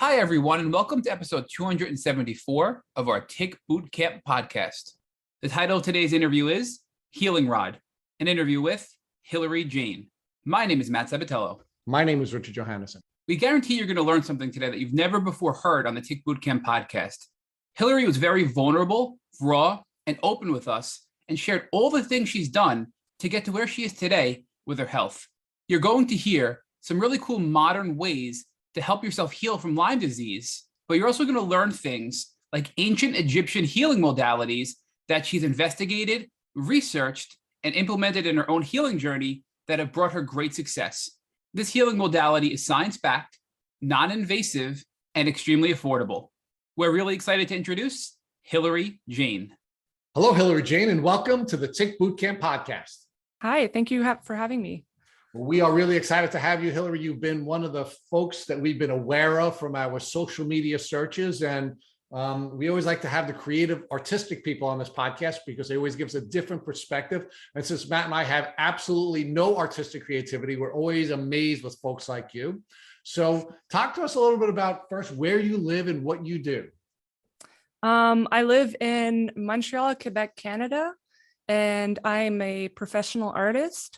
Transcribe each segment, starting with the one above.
Hi, everyone, and welcome to episode 274 of our Tick Bootcamp podcast. The title of today's interview is Healing Rod, an interview with Hilary Jane. My name is Matt Sabatello. My name is Richard Johannesson. We guarantee you're going to learn something today that you've never before heard on the Tick Bootcamp podcast. Hilary was very vulnerable, raw, and open with us and shared all the things she's done to get to where she is today with her health. You're going to hear some really cool modern ways to help yourself heal from Lyme disease, but you're also going to learn things like ancient Egyptian healing modalities that she's investigated, researched, and implemented in her own healing journey that have brought her great success. This healing modality is science-backed, non-invasive, and extremely affordable. We're really excited to introduce Hilary Jane. Hello, Hilary Jane, and welcome to the Tick Bootcamp podcast. Hi, thank you for having me. We are really excited to have you, Hilary. You've been one of the folks that we've been aware of from our social media searches. And we always like to have the creative, artistic people on this podcast because they always give us a different perspective. And since Matt and I have absolutely no artistic creativity, we're always amazed with folks like you. So talk to us a little bit about first where you live and what you do. I live in Montreal, Quebec, Canada, and I'm a professional artist.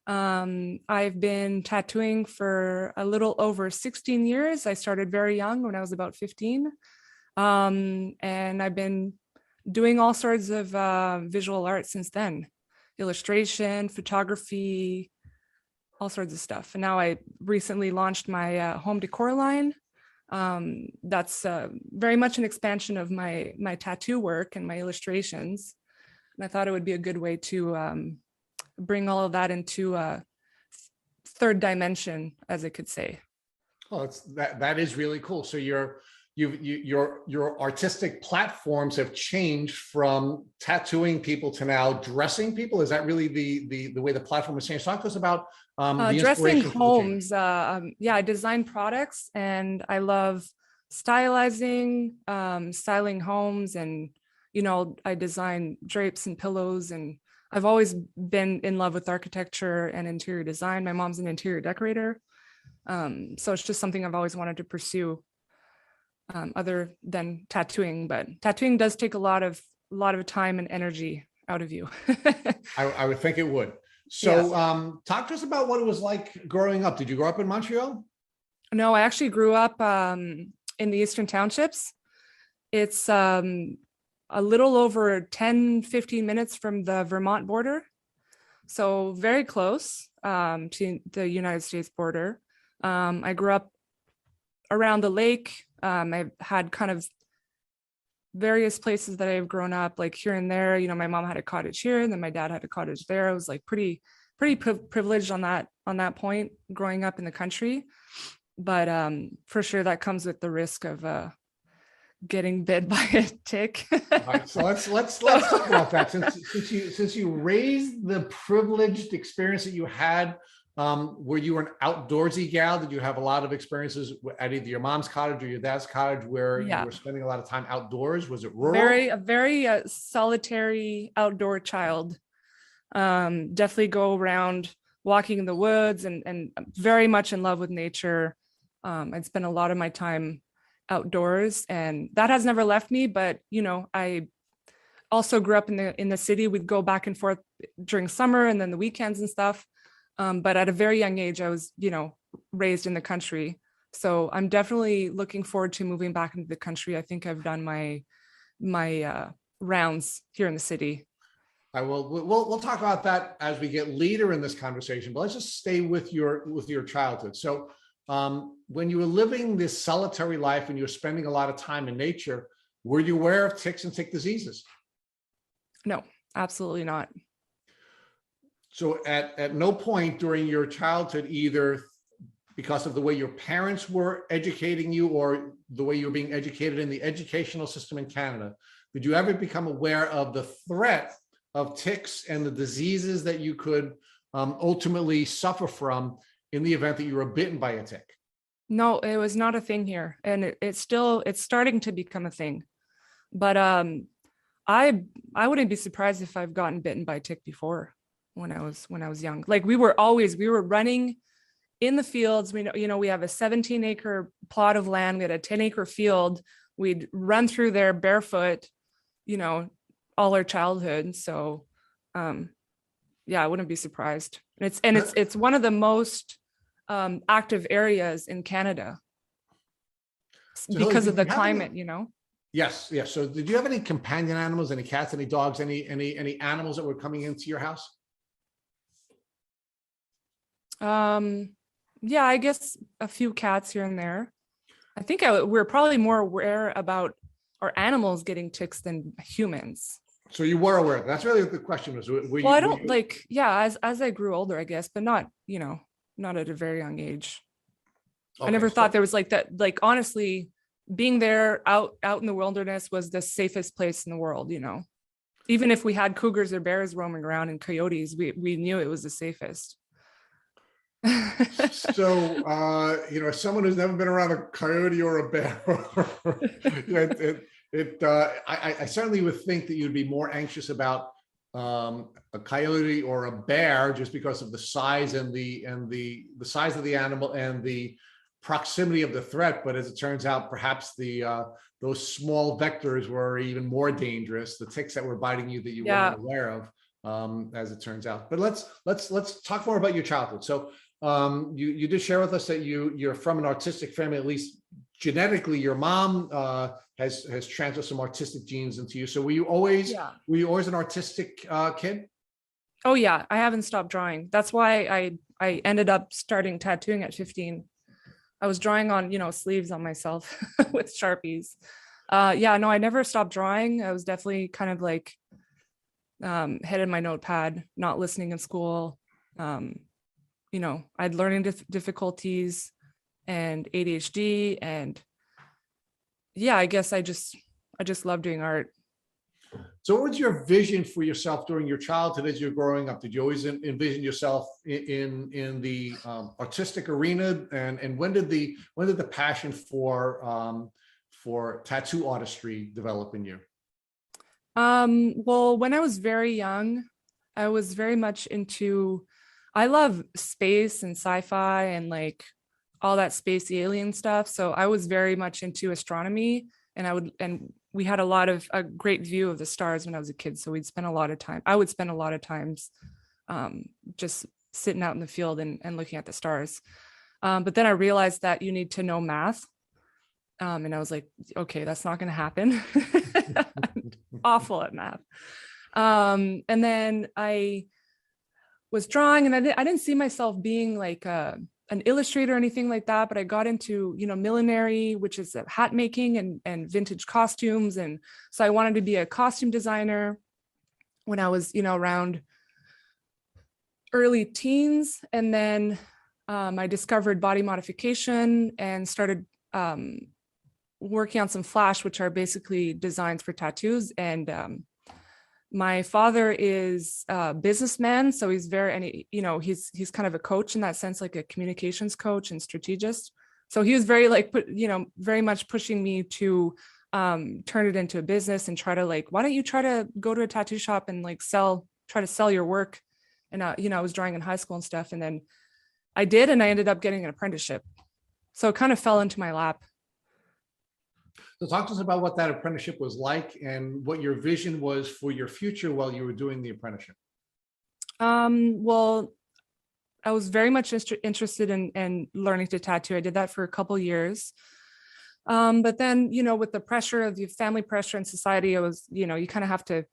I've been tattooing for a little over 16 years. I started very young when I was about 15. And I've been doing all sorts of visual art since then, illustration, photography, all sorts of stuff. And now I recently launched my home decor line. That's very much an expansion of my tattoo work and my illustrations. And I thought it would be a good way to bring all of that into a third dimension, as I could say. Oh, that is really cool. So your artistic platforms have changed from tattooing people to now dressing people. Is that really the way the platform has changed? Talk to us about the dressing homes. I design products, and I love styling homes, and I design drapes and pillows, and I've always been in love with architecture and interior design. My mom's an interior decorator. So it's just something I've always wanted to pursue other than tattooing, but tattooing does take a lot of time and energy out of you. I would think it would. So talk to us about what it was like growing up. Did you grow up in Montreal? No, I actually grew up in the Eastern Townships. It's a little over 10-15 minutes from the Vermont border. So very close to the United States border. I grew up around the lake. I've had kind of various places that I've grown up, like here and there. My mom had a cottage here, and then my dad had a cottage there. I was like pretty privileged on that point growing up in the country. But for sure that comes with the risk of getting bit by a tick. All right, so let's talk about that. Since you raised the privileged experience that you had, where you were an outdoorsy gal, did you have a lot of experiences at either your mom's cottage or your dad's cottage where you were spending a lot of time outdoors? Was it rural? A very solitary outdoor child. Definitely go around walking in the woods and very much in love with nature. I'd spend a lot of my time outdoors, and that has never left me. But I also grew up in the city. We'd go back and forth during summer and then the weekends and stuff. But at a very young age, I was raised in the country. So I'm definitely looking forward to moving back into the country. I think I've done my rounds here in the city. I will. We'll talk about that as we get later in this conversation. But let's just stay with your childhood. So when you were living this solitary life and you were spending a lot of time in nature, were you aware of ticks and tick diseases? No, absolutely not. So at no point during your childhood, either because of the way your parents were educating you or the way you were being educated in the educational system in Canada, did you ever become aware of the threat of ticks and the diseases that you could ultimately suffer from in the event that you were bitten by a tick? No, it was not a thing here, and it's starting to become a thing. But I wouldn't be surprised if I've gotten bitten by a tick before when I was young. Like we were running in the fields. We know, we have a 17-acre plot of land. We had a 10-acre field. We'd run through there barefoot, all our childhood. So, yeah, I wouldn't be surprised. And it's one of the most active areas in Canada because of the climate, Yes. Yes. So did you have any companion animals, any cats, any dogs, any animals that were coming into your house? Yeah, I guess a few cats here and there. I think we're probably more aware about our animals getting ticks than humans. So you were aware. That's really what the question was. I don't as I grew older, I guess, but not at a very young age. Okay, I never thought there was like that. Like, honestly, being there out in the wilderness was the safest place in the world. Even if we had cougars or bears roaming around and coyotes, we knew it was the safest. So, as someone who's never been around a coyote or a bear, I certainly would think that you'd be more anxious about a coyote or a bear just because of the size and the size of the animal and the proximity of the threat. But as it turns out, perhaps those small vectors were even more dangerous, the ticks that were biting you that you weren't aware of, as it turns out. But let's talk more about your childhood. So you did share with us that you're from an artistic family, at least genetically. Your mom has transferred some artistic genes into you. So were you always an artistic kid? Oh yeah, I haven't stopped drawing. That's why I ended up starting tattooing at 15. I was drawing on, sleeves on myself with Sharpies. I never stopped drawing. I was definitely kind of like head in my notepad, not listening in school. I had learning difficulties and ADHD, and I guess I just love doing art. So what was your vision for yourself during your childhood as you're growing up? Did you always envision yourself in the artistic arena? And when did the passion for tattoo artistry develop in you? Well, when I was very young, I was very much I love space and sci-fi and like all that space alien stuff. So I was very much into astronomy, and we had a great view of the stars when I was a kid. So I would spend a lot of times just sitting out in the field and looking at the stars. But then I realized that you need to know math. And I was like, okay, that's not going to happen. I'm awful at math. And then I was drawing, and I didn't see myself being like an illustrator or anything like that, but I got into, millinery, which is hat making and vintage costumes. And so I wanted to be a costume designer when I was, around early teens. And then I discovered body modification and started working on some flash, which are basically designs for tattoos. And my father is a businessman, so he's he's kind of a coach in that sense, like a communications coach and strategist. So he was very very much pushing me to turn it into a business and try to why don't you try to go to a tattoo shop and try to sell your work. And I was drawing in high school and stuff, and then I did, and I ended up getting an apprenticeship. So it kind of fell into my lap. So talk to us about what that apprenticeship was like and what your vision was for your future while you were doing the apprenticeship. Well, I was very much interested in learning to tattoo. I did that for a couple years. But then, with the pressure of the family pressure and society, it was, you kind of have to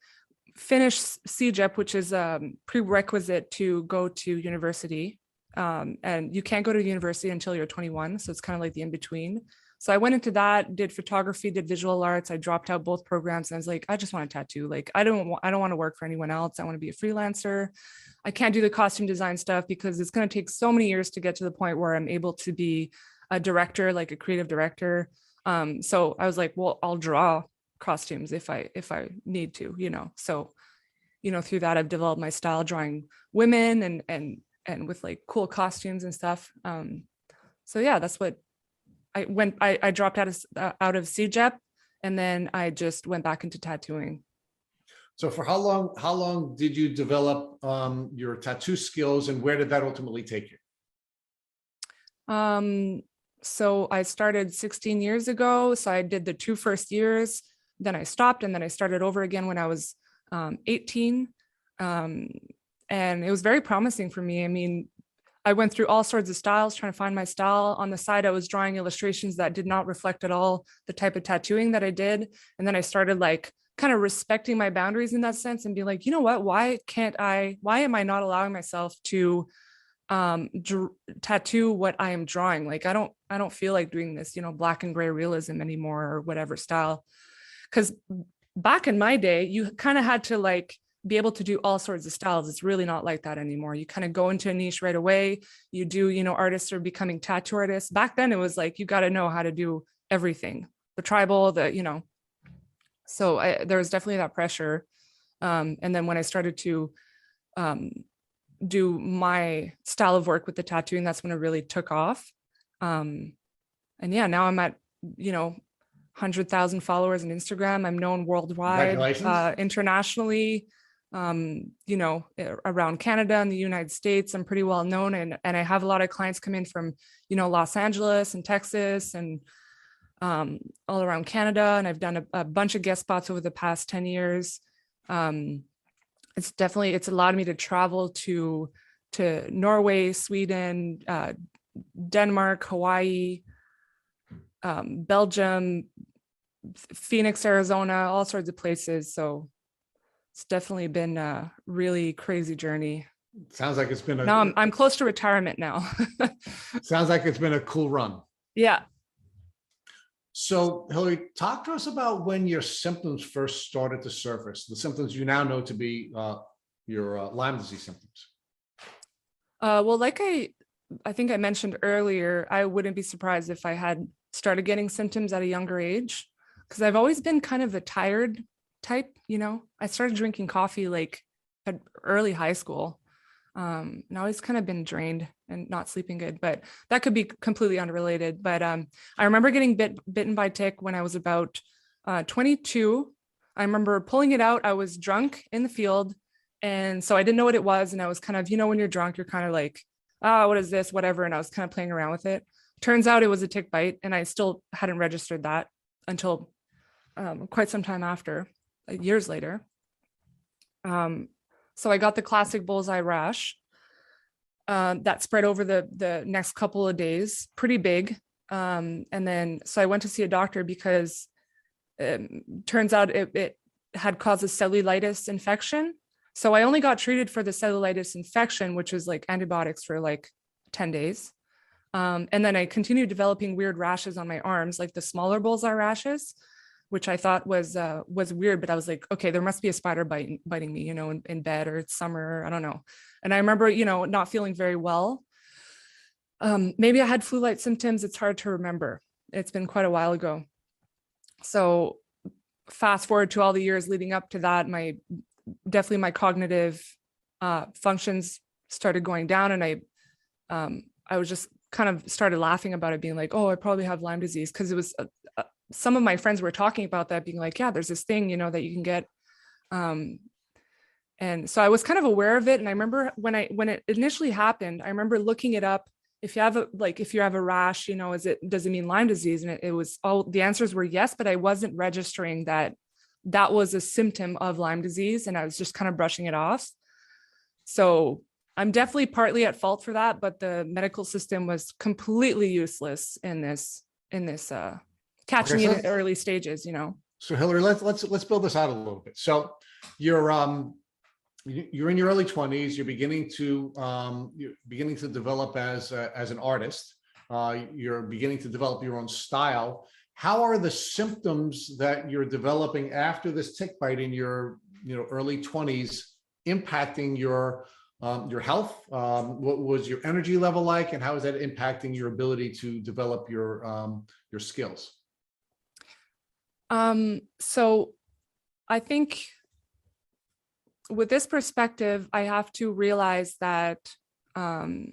finish CEGEP, which is a prerequisite to go to university. And you can't go to university until you're 21. So it's kind of like the in-between. So I went into that, did photography, did visual arts. I dropped out both programs, and I was like, I just want to tattoo. Like, I don't want to work for anyone else. I want to be a freelancer. I can't do the costume design stuff because it's going to take so many years to get to the point where I'm able to be a director, like a creative director. So I was like, well, I'll draw costumes if I need to, So, through that, I've developed my style drawing women and with like cool costumes and stuff. So yeah, that's what I dropped out of CEGEP, and then I just went back into tattooing. So for how long did you develop your tattoo skills, and where did that ultimately take you? So I started 16 years ago. So I did the 2 first years, then I stopped, and then I started over again when I was 18. And it was very promising for me. I mean, I went through all sorts of styles trying to find my style. On the side, I was drawing illustrations that did not reflect at all the type of tattooing that I did. And then I started like kind of respecting my boundaries in that sense and be like, you know what, why am I not allowing myself to tattoo what I am drawing? Like, I don't feel like doing this, black and gray realism anymore or whatever style. Because back in my day, you kind of had to like be able to do all sorts of styles. It's really not like that anymore. You kind of go into a niche right away. You do, artists are becoming tattoo artists. Back then it was like, you got to know how to do everything, the tribal, so there was definitely that pressure. And then when I started to do my style of work with the tattooing, that's when it really took off. And yeah, now I'm at, 100,000 followers on Instagram. I'm known worldwide, internationally, around Canada and the United States. I'm pretty well known, and I have a lot of clients come in from, Los Angeles and Texas and all around Canada. And I've done a bunch of guest spots over the past 10 years. It's allowed me to travel to Norway, Sweden, Denmark, Hawaii, Belgium, Phoenix, Arizona, all sorts of places. So it's definitely been a really crazy journey. Sounds like it's been now I'm close to retirement now. Sounds like it's been a cool run. Yeah. So Hilary, talk to us about when your symptoms first started to surface, the symptoms you now know to be your Lyme disease symptoms. Well, like I think I mentioned earlier, I wouldn't be surprised if I had started getting symptoms at a younger age, because I've always been kind of a tired type. I started drinking coffee like at early high school, and I always kind of been drained and not sleeping good, but that could be completely unrelated. But I remember getting bitten by a tick when I was about 22. I remember pulling it out. I was drunk in the field, and so I didn't know what it was, and I was kind of, when you're drunk, you're kind of like, what is this, whatever, and I was kind of playing around with it. Turns out it was a tick bite, and I still hadn't registered that until quite some time after, years later. So I got the classic bullseye rash that spread over the next couple of days, pretty big. And then, so I went to see a doctor because turns out it had caused a cellulitis infection. So I only got treated for the cellulitis infection, which was like antibiotics for like 10 days. And then I continued developing weird rashes on my arms, like the smaller bullseye rashes, which I thought was weird, but I was like, okay, there must be a spider biting me, in bed, or it's summer, I don't know. And I remember, not feeling very well. Maybe I had flu-like symptoms. It's hard to remember. It's been quite a while ago. So fast forward to all the years leading up to that, my cognitive functions started going down, and I was just kind of started laughing about it, being like, oh, I probably have Lyme disease, because it was some of my friends were talking about that, being like, yeah, there's this thing, that you can get. And so I was kind of aware of it. And I remember when it initially happened, I remember looking it up. If you have a rash, does it mean Lyme disease? And it was all, the answers were yes, but I wasn't registering that was a symptom of Lyme disease. And I was just kind of brushing it off. So I'm definitely partly at fault for that, but the medical system was completely useless in this catching it at early stages, So Hilary, let's build this out a little bit. So you're in your early 20s. You're beginning to develop as an artist. You're beginning to develop your own style. How are the symptoms that you're developing after this tick bite in your early 20s impacting your health? What was your energy level like, and how is that impacting your ability to develop your skills? So I think with this perspective, I have to realize that I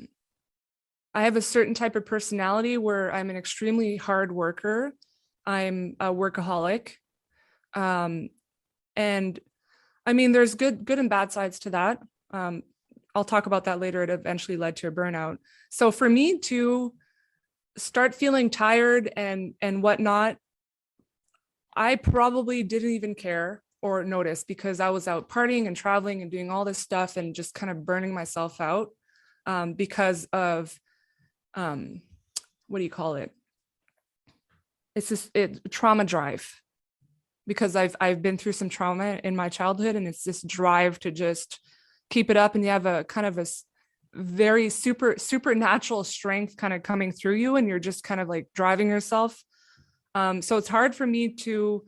have a certain type of personality where I'm an extremely hard worker. I'm a workaholic. And I mean, there's good and bad sides to that. I'll talk about that later. It eventually led to a burnout. So for me to start feeling tired and whatnot, I probably didn't even care or notice because I was out partying and traveling and doing all this stuff and just kind of burning myself out because of what do you call it? It's just trauma drive, because I've been through some trauma in my childhood, and it's this drive to just keep it up, and you have a kind of a very supernatural strength kind of coming through you, and you're just kind of like driving yourself. So it's hard for me to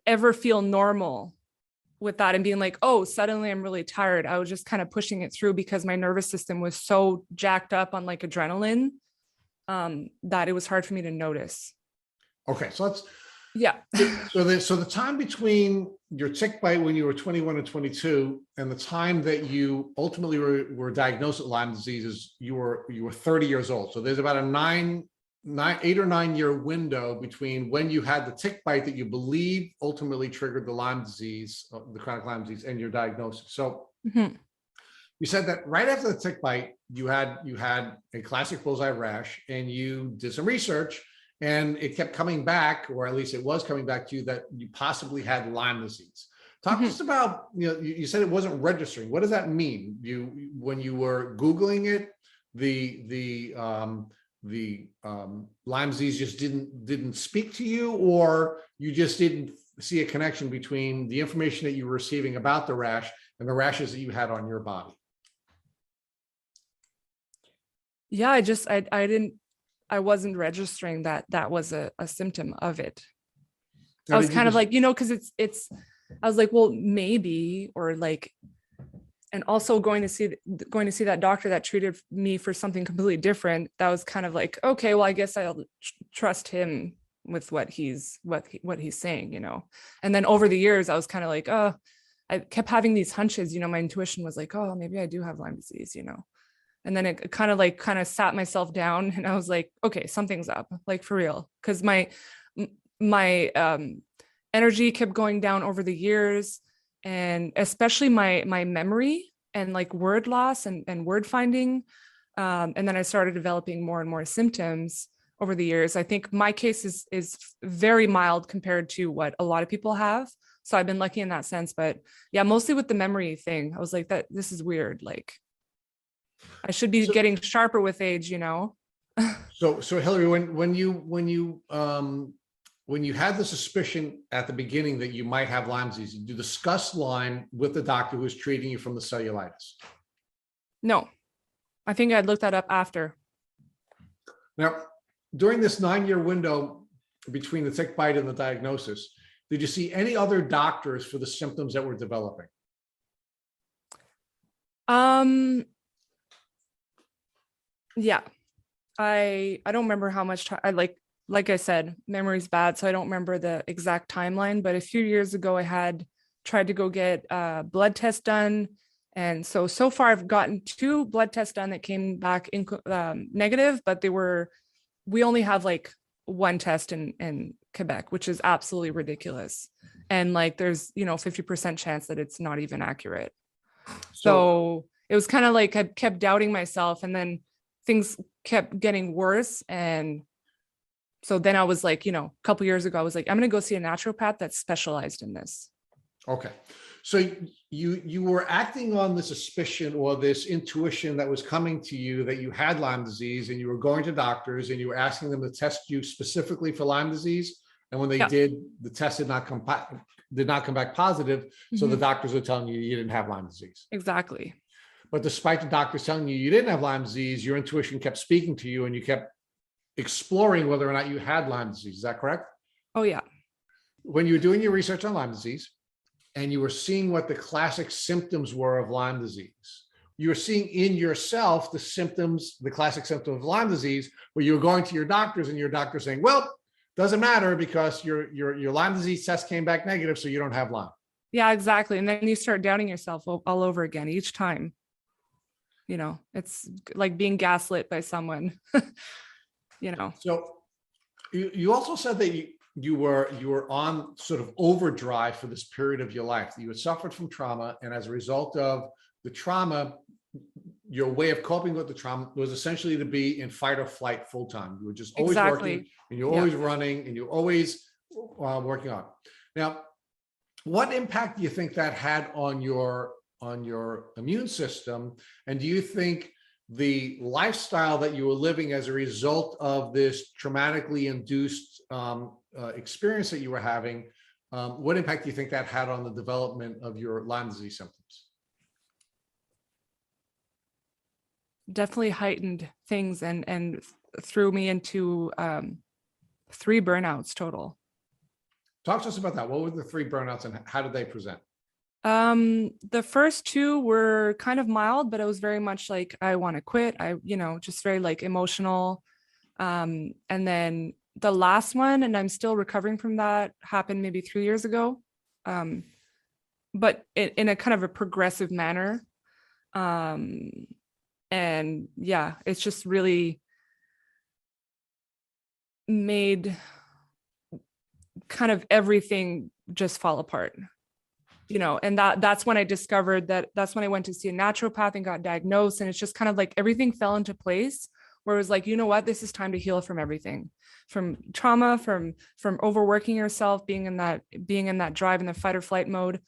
ever feel normal with that and being like, oh, suddenly I'm really tired. I was just kind of pushing it through because my nervous system was so jacked up on like adrenaline that it was hard for me to notice. Okay, so let's. Yeah. So the time between your tick bite when you were 21 and 22 and the time that you ultimately were diagnosed with Lyme disease is you were 30 years old. So there's about a 8 or 9 year window between when you had the tick bite that you believe ultimately triggered the Lyme disease, the chronic Lyme disease, and your diagnosis. So you said that right after the tick bite, you had a classic bullseye rash, and you did some research, and it kept coming back, or at least it was coming back to you, that you possibly had Lyme disease. Talk to us about, you said it wasn't registering. What does that mean? When you were Googling it, the Lyme disease just didn't speak to you, or you just didn't see a connection between the information that you were receiving about the rash and the rashes that you had on your body? Yeah, I wasn't registering that was a symptom of it. I was kind of like, because it's, I was like, well, maybe, or like, and also going to see that doctor that treated me for something completely different. That was kind of like, okay, well, I guess I'll trust him with what he's saying, And then over the years, I was kind of like, oh, I kept having these hunches, my intuition was like, oh, maybe I do have Lyme disease, And then it kind of sat myself down, and I was like, okay, something's up, like for real. Cause my energy kept going down over the years, and especially my memory and like word loss and word finding. And then I started developing more and more symptoms over the years. I think my case is very mild compared to what a lot of people have. So I've been lucky in that sense, but yeah, mostly with the memory thing. I was like, this is weird. Like, I should be getting sharper with age, So Hilary, when you had the suspicion at the beginning that you might have Lyme disease, did you discuss Lyme with the doctor who was treating you from the cellulitis? No, I think I'd look that up after. Now, during this 9 year window between the tick bite and the diagnosis, did you see any other doctors for the symptoms that were developing? Yeah, I don't remember how much time. Like I said, memory's bad, so I don't remember the exact timeline. But a few years ago, I had tried to go get a blood test done, and so far I've gotten 2 blood tests done that came back negative. But we only have like 1 test in Quebec, which is absolutely ridiculous. And like there's 50% chance that it's not even accurate. So it was kind of like I kept doubting myself, and then things kept getting worse. And so then I was like, a couple years ago, I was like, I'm going to go see a naturopath that's specialized in this. Okay. So you were acting on the suspicion or this intuition that was coming to you that you had Lyme disease, and you were going to doctors and you were asking them to test you specifically for Lyme disease. And when they did, the test did not come back positive. So the doctors were telling you didn't have Lyme disease. Exactly. But despite the doctors telling you didn't have Lyme disease, your intuition kept speaking to you, and you kept exploring whether or not you had Lyme disease. Is that correct? Oh, yeah. When you were doing your research on Lyme disease and you were seeing what the classic symptoms were of Lyme disease, you were seeing in yourself the classic symptom of Lyme disease, where you were going to your doctors and your doctor saying, well, doesn't matter because your Lyme disease test came back negative, so you don't have Lyme. Yeah, exactly. And then you start doubting yourself all over again each time. It's like being gaslit by someone. So you also said that you were on sort of overdrive for this period of your life, that you had suffered from trauma, and as a result of the trauma, your way of coping with the trauma was essentially to be in fight or flight full time. You were just always Exactly. working, and you're Yeah. always running, and you're always working on. Now, what impact do you think that had on your immune system? And do you think the lifestyle that you were living as a result of this traumatically induced experience that you were having, what impact do you think that had on the development of your Lyme disease symptoms? Definitely heightened things and threw me into 3 burnouts total. Talk to us about that. What were the 3 burnouts and how did they present? The first 2 were kind of mild, but it was very much like, I want to quit. Just very like emotional. And then the last one, and I'm still recovering from that, happened maybe 3 years ago. But in a kind of a progressive manner. And yeah, it's just really made kind of everything just fall apart, and that's when I discovered that's when I went to see a naturopath and got diagnosed. And it's just kind of like everything fell into place where it was like, you know what, this is time to heal from everything, from trauma, from overworking yourself, being in that drive in the fight or flight mode.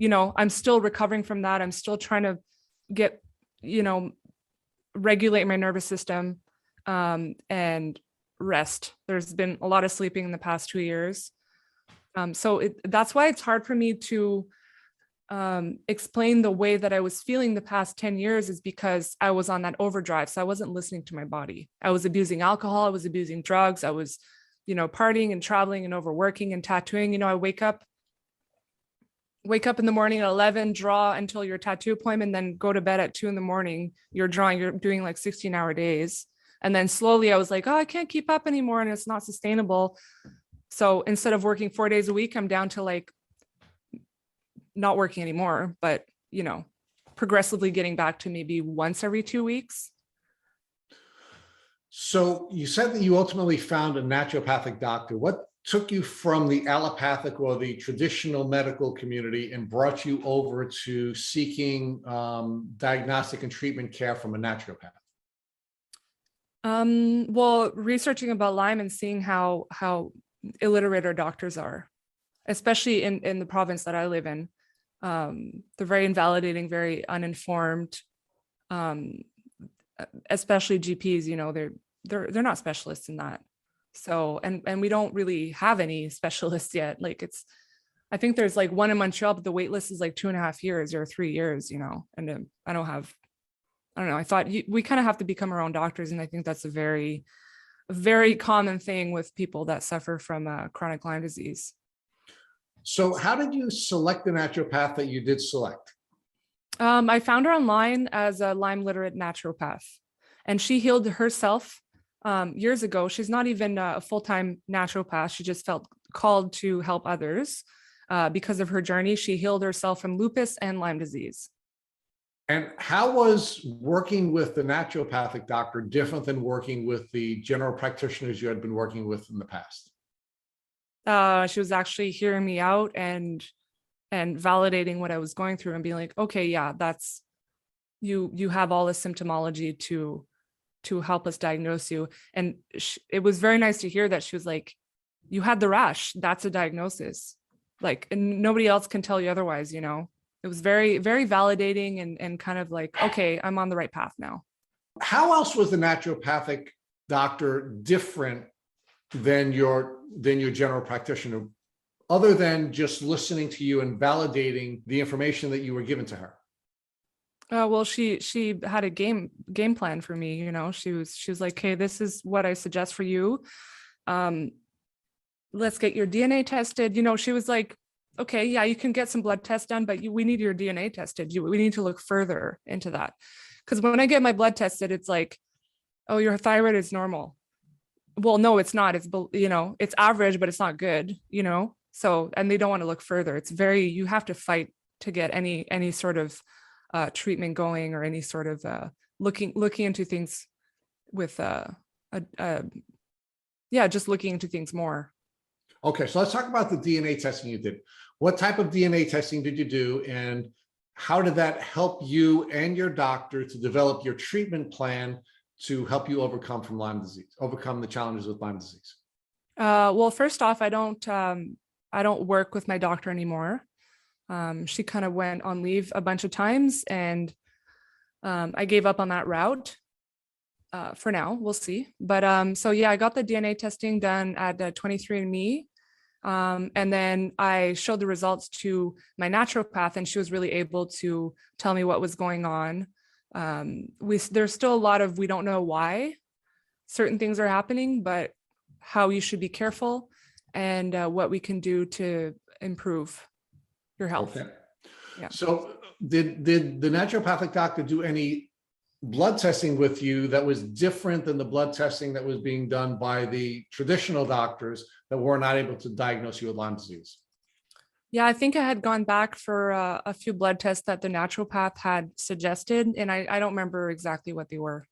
I'm still recovering from that. I'm still trying to get, regulate my nervous system, and rest. There's been a lot of sleeping in the past 2 years. So that's why it's hard for me to explain the way that I was feeling the past 10 years, is because I was on that overdrive. So I wasn't listening to my body. I was abusing alcohol. I was abusing drugs. I was, partying and traveling and overworking and tattooing. I wake up in the morning at 11, draw until your tattoo appointment, then go to bed at 2 a.m. You're doing like 16-hour days. And then slowly I was like, oh, I can't keep up anymore. And it's not sustainable. So instead of working 4 days a week, I'm down to like not working anymore, but, progressively getting back to maybe once every 2 weeks. So you said that you ultimately found a naturopathic doctor. What took you from the allopathic or the traditional medical community and brought you over to seeking diagnostic and treatment care from a naturopath? Well, researching about Lyme and seeing how illiterate our doctors are, especially in the province that I live in. They're very invalidating, very uninformed, especially GPs, they're not specialists in that. So, and we don't really have any specialists yet. Like I think there's like one in Montreal, but the wait list is like 2.5 years or 3 years, and I don't know. I thought we kind of have to become our own doctors. And I think that's a very, very common thing with people that suffer from chronic Lyme disease. So how did you select the naturopath that you did select? I found her online as a Lyme literate naturopath, and she healed herself years ago. She's not even a full-time naturopath. She just felt called to help others. Because of her journey, she healed herself from lupus and Lyme disease. And how was working with the naturopathic doctor different than working with the general practitioners you had been working with in the past? She was actually hearing me out and validating what I was going through and being like, okay, yeah, that's you have all the symptomology to help us diagnose you. And it was very nice to hear that she was like, you had the rash, that's a diagnosis. Like, and nobody else can tell you otherwise, It was very, very validating and kind of like, okay, I'm on the right path now. How else was the naturopathic doctor different than your general practitioner, other than just listening to you and validating the information that you were given to her? Well, she had a game plan for me. She was like, hey, this is what I suggest for you. Let's get your DNA tested. She was like, okay, yeah, you can get some blood tests done, but we need your DNA tested. We need to look further into that. Because when I get my blood tested, it's like, oh, your thyroid is normal. Well, no, it's not. It's, it's average, but it's not good, So, and they don't want to look further. You have to fight to get any sort of treatment going, or any sort of looking into things with just looking into things more. Okay, so let's talk about the DNA testing you did. What type of DNA testing did you do, and how did that help you and your doctor to develop your treatment plan to help you overcome the challenges with Lyme disease? Well, first off, I don't work with my doctor anymore. She kind of went on leave a bunch of times, and I gave up on that route. For now, we'll see. But so yeah, I got the DNA testing done at 23andMe. And then I showed the results to my naturopath, and she was really able to tell me what was going on. There's still a lot of, we don't know why certain things are happening, but how you should be careful and what we can do to improve your health. Okay. Yeah. So did the naturopathic doctor do any blood testing with you that was different than the blood testing that was being done by the traditional doctors that were not able to diagnose you with Lyme disease? Yeah, I think I had gone back for a few blood tests that the naturopath had suggested, and I don't remember exactly what they were.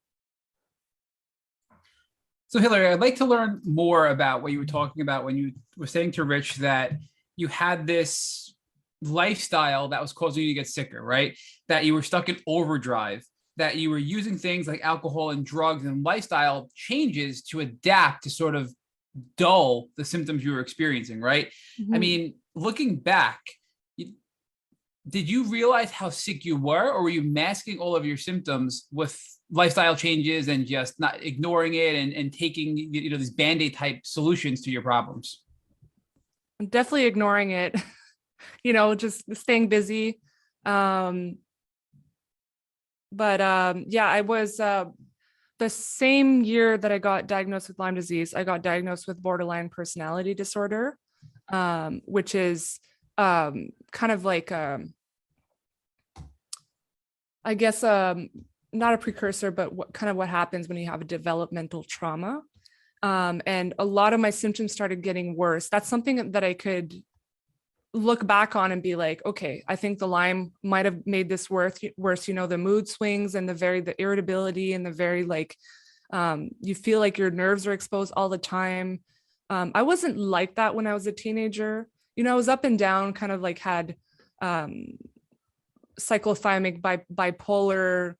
So Hilary, I'd like to learn more about what you were talking about when you were saying to Rich that you had this lifestyle that was causing you to get sicker, right? That you were stuck in overdrive, that you were using things like alcohol and drugs and lifestyle changes to adapt to sort of dull the symptoms you were experiencing, right? Mm-hmm. I mean, looking back, did you realize how sick you were, or were you masking all of your symptoms with lifestyle changes and just not ignoring it and taking, these Band-Aid type solutions to your problems? I'm definitely ignoring it, just staying busy. But yeah, I was the same year that I got diagnosed with Lyme disease, I got diagnosed with borderline personality disorder, which is kind of like, I guess, not a precursor, but what happens when you have a developmental trauma. And a lot of my symptoms started getting worse. That's something that I could look back on and be like, okay, I think the Lyme might have made this worse, the mood swings and the irritability and the very you feel like your nerves are exposed all the time. I wasn't like that when I was a teenager. I was up and down, kind of had cyclothymic bipolar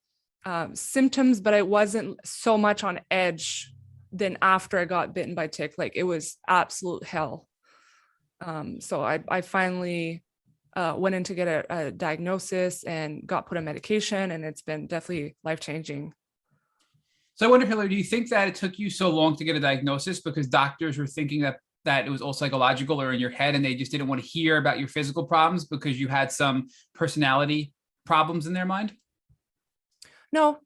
symptoms, but I wasn't so much on edge than after I got bitten by tick. It was absolute hell. So I finally went in to get a diagnosis and got put on medication, and it's been definitely life-changing. So I wonder, Hilary, do you think that it took you so long to get a diagnosis because doctors were thinking that it was all psychological or in your head, and they just didn't want to hear about your physical problems because you had some personality problems in their mind? No.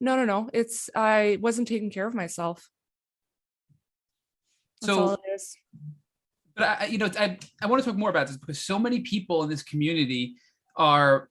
I wasn't taking care of myself. That's all it is. But I want to talk more about this because so many people in this community are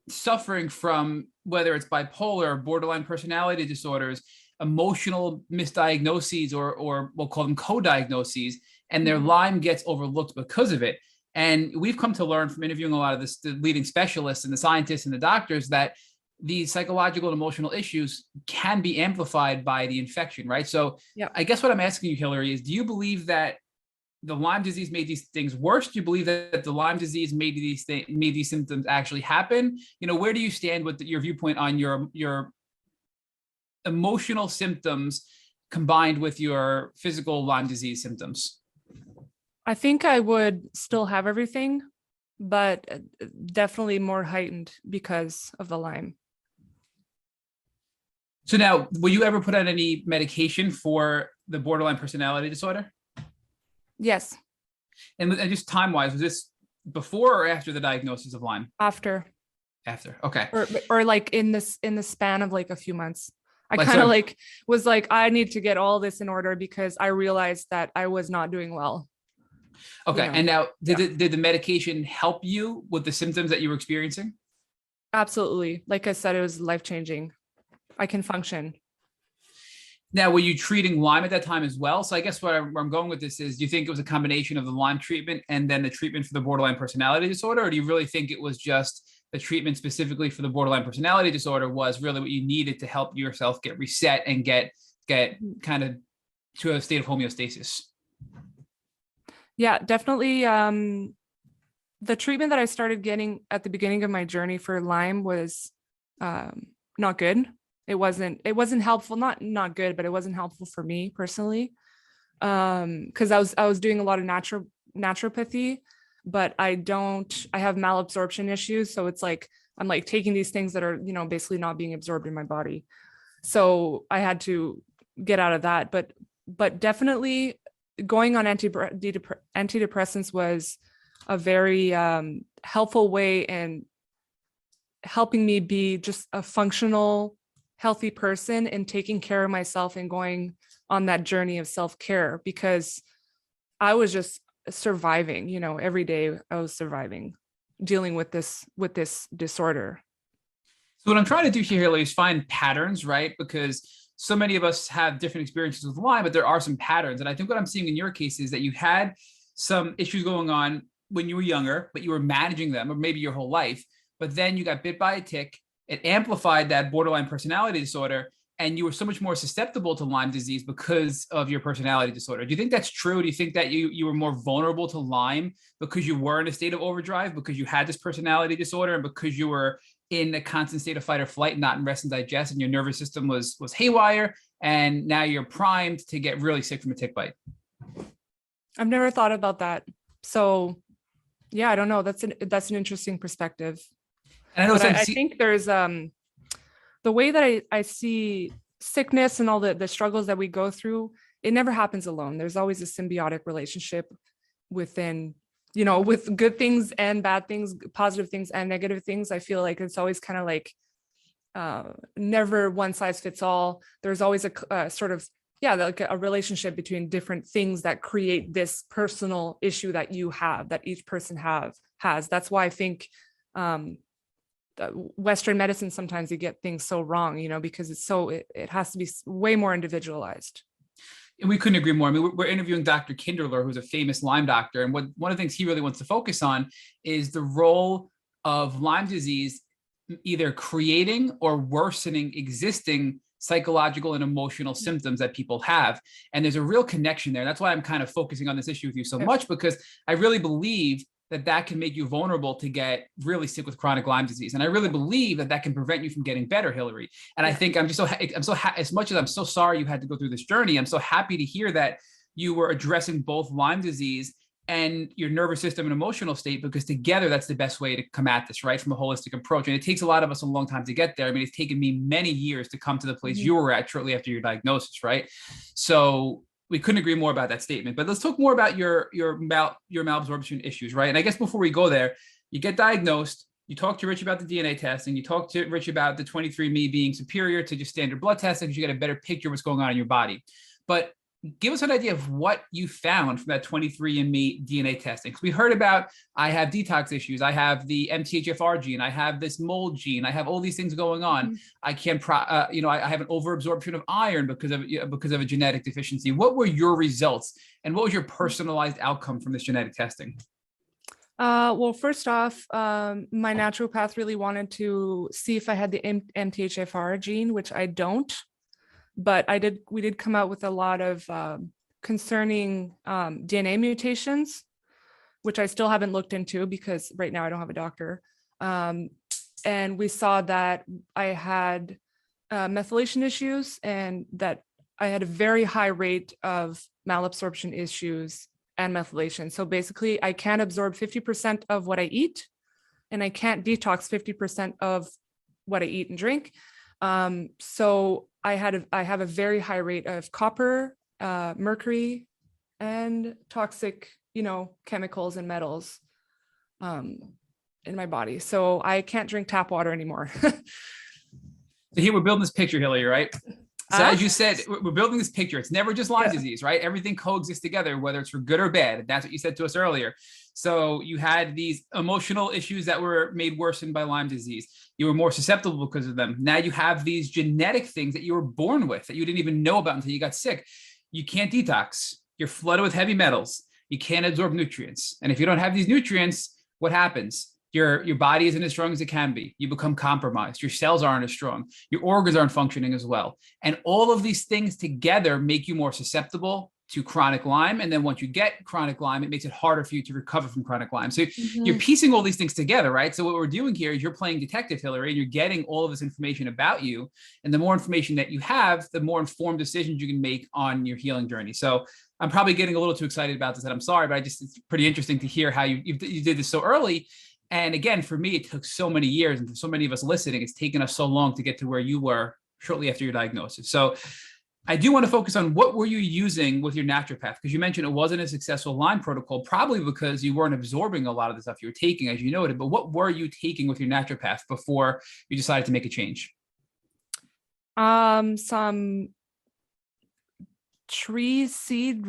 suffering from, whether it's bipolar, borderline personality disorders, emotional misdiagnoses, or we'll call them co-diagnoses, and their Lyme gets overlooked because of it. And we've come to learn from interviewing a lot of the leading specialists and the scientists and the doctors that these psychological and emotional issues can be amplified by the infection, right? So yeah. I guess what I'm asking you, Hilary, is do you believe that the Lyme disease made these things worse? Do you believe that the Lyme disease made these symptoms actually happen? Where do you stand with your viewpoint on your emotional symptoms combined with your physical Lyme disease symptoms? I think I would still have everything, but definitely more heightened because of the Lyme. So now, will you ever put on any medication for the borderline personality disorder? Yes. And just time-wise, was this before or after the diagnosis of Lyme? After. Okay. Or in the span of a few months. I kind of was like, I need to get all this in order because I realized that I was not doing well. Okay. And now, did the medication help you with the symptoms that you were experiencing? Absolutely. Like I said, it was life-changing. I can function. Now, were you treating Lyme at that time as well? So I guess where I'm going with this is, do you think it was a combination of the Lyme treatment and then the treatment for the borderline personality disorder? Or do you really think it was just the treatment specifically for the borderline personality disorder was really what you needed to help yourself get reset and get kind of to a state of homeostasis? Yeah, definitely. the treatment that I started getting at the beginning of my journey for Lyme was not good. It wasn't helpful, not good, but it wasn't helpful for me personally. Because I was doing a lot of naturopathy, but I have malabsorption issues. So it's like, I'm like taking these things that are, basically not being absorbed in my body. So I had to get out of that, but definitely going on antidepressants was a very helpful way in helping me be just a functional, healthy person and taking care of myself and going on that journey of self-care, because I was just surviving, every day I was surviving, dealing with this disorder. So what I'm trying to do here, Hilary, is find patterns, right? Because so many of us have different experiences with Lyme, but there are some patterns. And I think what I'm seeing in your case is that you had some issues going on when you were younger, but you were managing them, or maybe your whole life. But then you got bit by a tick. It amplified that borderline personality disorder, and you were so much more susceptible to Lyme disease because of your personality disorder. Do you think that's true? Do you think that you were more vulnerable to Lyme because you were in a state of overdrive, because you had this personality disorder, and because you were in a constant state of fight or flight, not in rest and digest, and your nervous system was haywire, and now you're primed to get really sick from a tick bite? I've never thought about that. So yeah, I don't know. That's an interesting perspective. And I think there's the way that I see sickness and all the struggles that we go through, it never happens alone. There's always a symbiotic relationship within, with good things and bad things, positive things and negative things. I feel like it's always kind of like never one size fits all. There's always a sort of, like a relationship between different things that create this personal issue that you have, that each person has. That's why I think Western medicine, sometimes you get things so wrong, because it has to be way more individualized. And we couldn't agree more. I mean, we're interviewing Dr. Kinderler, who's a famous Lyme doctor. And one of the things he really wants to focus on is the role of Lyme disease either creating or worsening existing psychological and emotional symptoms that people have. And there's a real connection there. That's why I'm kind of focusing on this issue with you so much, because I really believe that can make you vulnerable to get really sick with chronic Lyme disease. And I really believe that can prevent you from getting better, Hilary. And I think as much as I'm so sorry you had to go through this journey, I'm so happy to hear that you were addressing both Lyme disease and your nervous system and emotional state, because together that's the best way to come at this, right? From a holistic approach. And it takes a lot of us a long time to get there. I mean, it's taken me many years to come to the place you were at shortly after your diagnosis, right? So we couldn't agree more about that statement. But let's talk more about your malabsorption issues, right? And I guess before we go there, you get diagnosed, you talk to Rich about the DNA testing, you talk to Rich about the 23andMe being superior to just standard blood testing because you get a better picture of what's going on in your body. But give us an idea of what you found from that 23andMe DNA testing. Because we heard about, I have detox issues, I have the MTHFR gene, I have this mold gene, I have all these things going on. I can't, I have an overabsorption of iron because of a genetic deficiency. What were your results, and what was your personalized outcome from this genetic testing? Well, first off, my naturopath really wanted to see if I had the MTHFR gene, which I don't. But we did come out with a lot of concerning DNA mutations, which I still haven't looked into because right now I don't have a doctor. And we saw that I had methylation issues, and that I had a very high rate of malabsorption issues and methylation. So basically, I can't absorb 50% of what I eat, and I can't detox 50% of what I eat and drink. So I have a very high rate of copper, mercury, and toxic, chemicals and metals in my body. So I can't drink tap water anymore. So here we're building this picture, Hilary, right? So as you said, we're building this picture. It's never just Lyme disease, right? Everything coexists together, whether it's for good or bad. That's what you said to us earlier. So you had these emotional issues that were made worsened by Lyme disease. You were more susceptible because of them. Now you have these genetic things that you were born with that you didn't even know about until you got sick. You can't detox. You're flooded with heavy metals. You can't absorb nutrients. And if you don't have these nutrients, what happens? Your body isn't as strong as it can be. You become compromised. Your cells aren't as strong. Your organs aren't functioning as well. And all of these things together make you more susceptible to chronic Lyme. And then once you get chronic Lyme, it makes it harder for you to recover from chronic Lyme. So you're piecing all these things together, right? So what we're doing here is you're playing detective, Hilary, and you're getting all of this information about you. And the more information that you have, the more informed decisions you can make on your healing journey. So I'm probably getting a little too excited about this, and I'm sorry, but it's pretty interesting to hear how you did this so early. And again, for me, it took so many years, and for so many of us listening, it's taken us so long to get to where you were shortly after your diagnosis. So I do want to focus on what were you using with your naturopath? Because you mentioned it wasn't a successful Lyme protocol, probably because you weren't absorbing a lot of the stuff you were taking, as you noted. But what were you taking with your naturopath before you decided to make a change? Some tree seed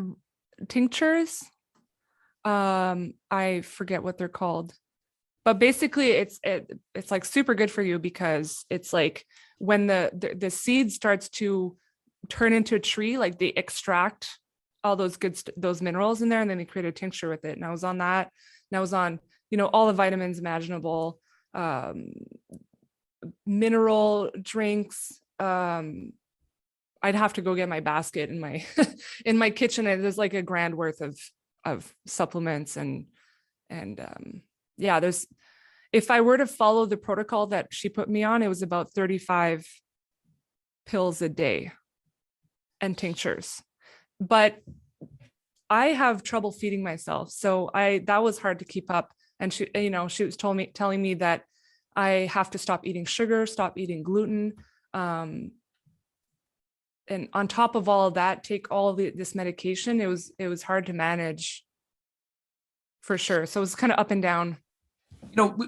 tinctures. I forget what they're called, but basically it's like super good for you, because it's like when the seed starts to turn into a tree, like they extract all those those minerals in there, and then they create a tincture with it. And I was on that, and I was on, all the vitamins imaginable, mineral drinks. I'd have to go get my basket in my in my kitchen, and there's like $1,000 worth of supplements and yeah, if I were to follow the protocol that she put me on, it was about 35 pills a day and tinctures. But I have trouble feeding myself, so that was hard to keep up. And she was telling me that I have to stop eating sugar, stop eating gluten, and on top of all of that, take all of this medication. It was hard to manage, for sure. So it was kind of up and down.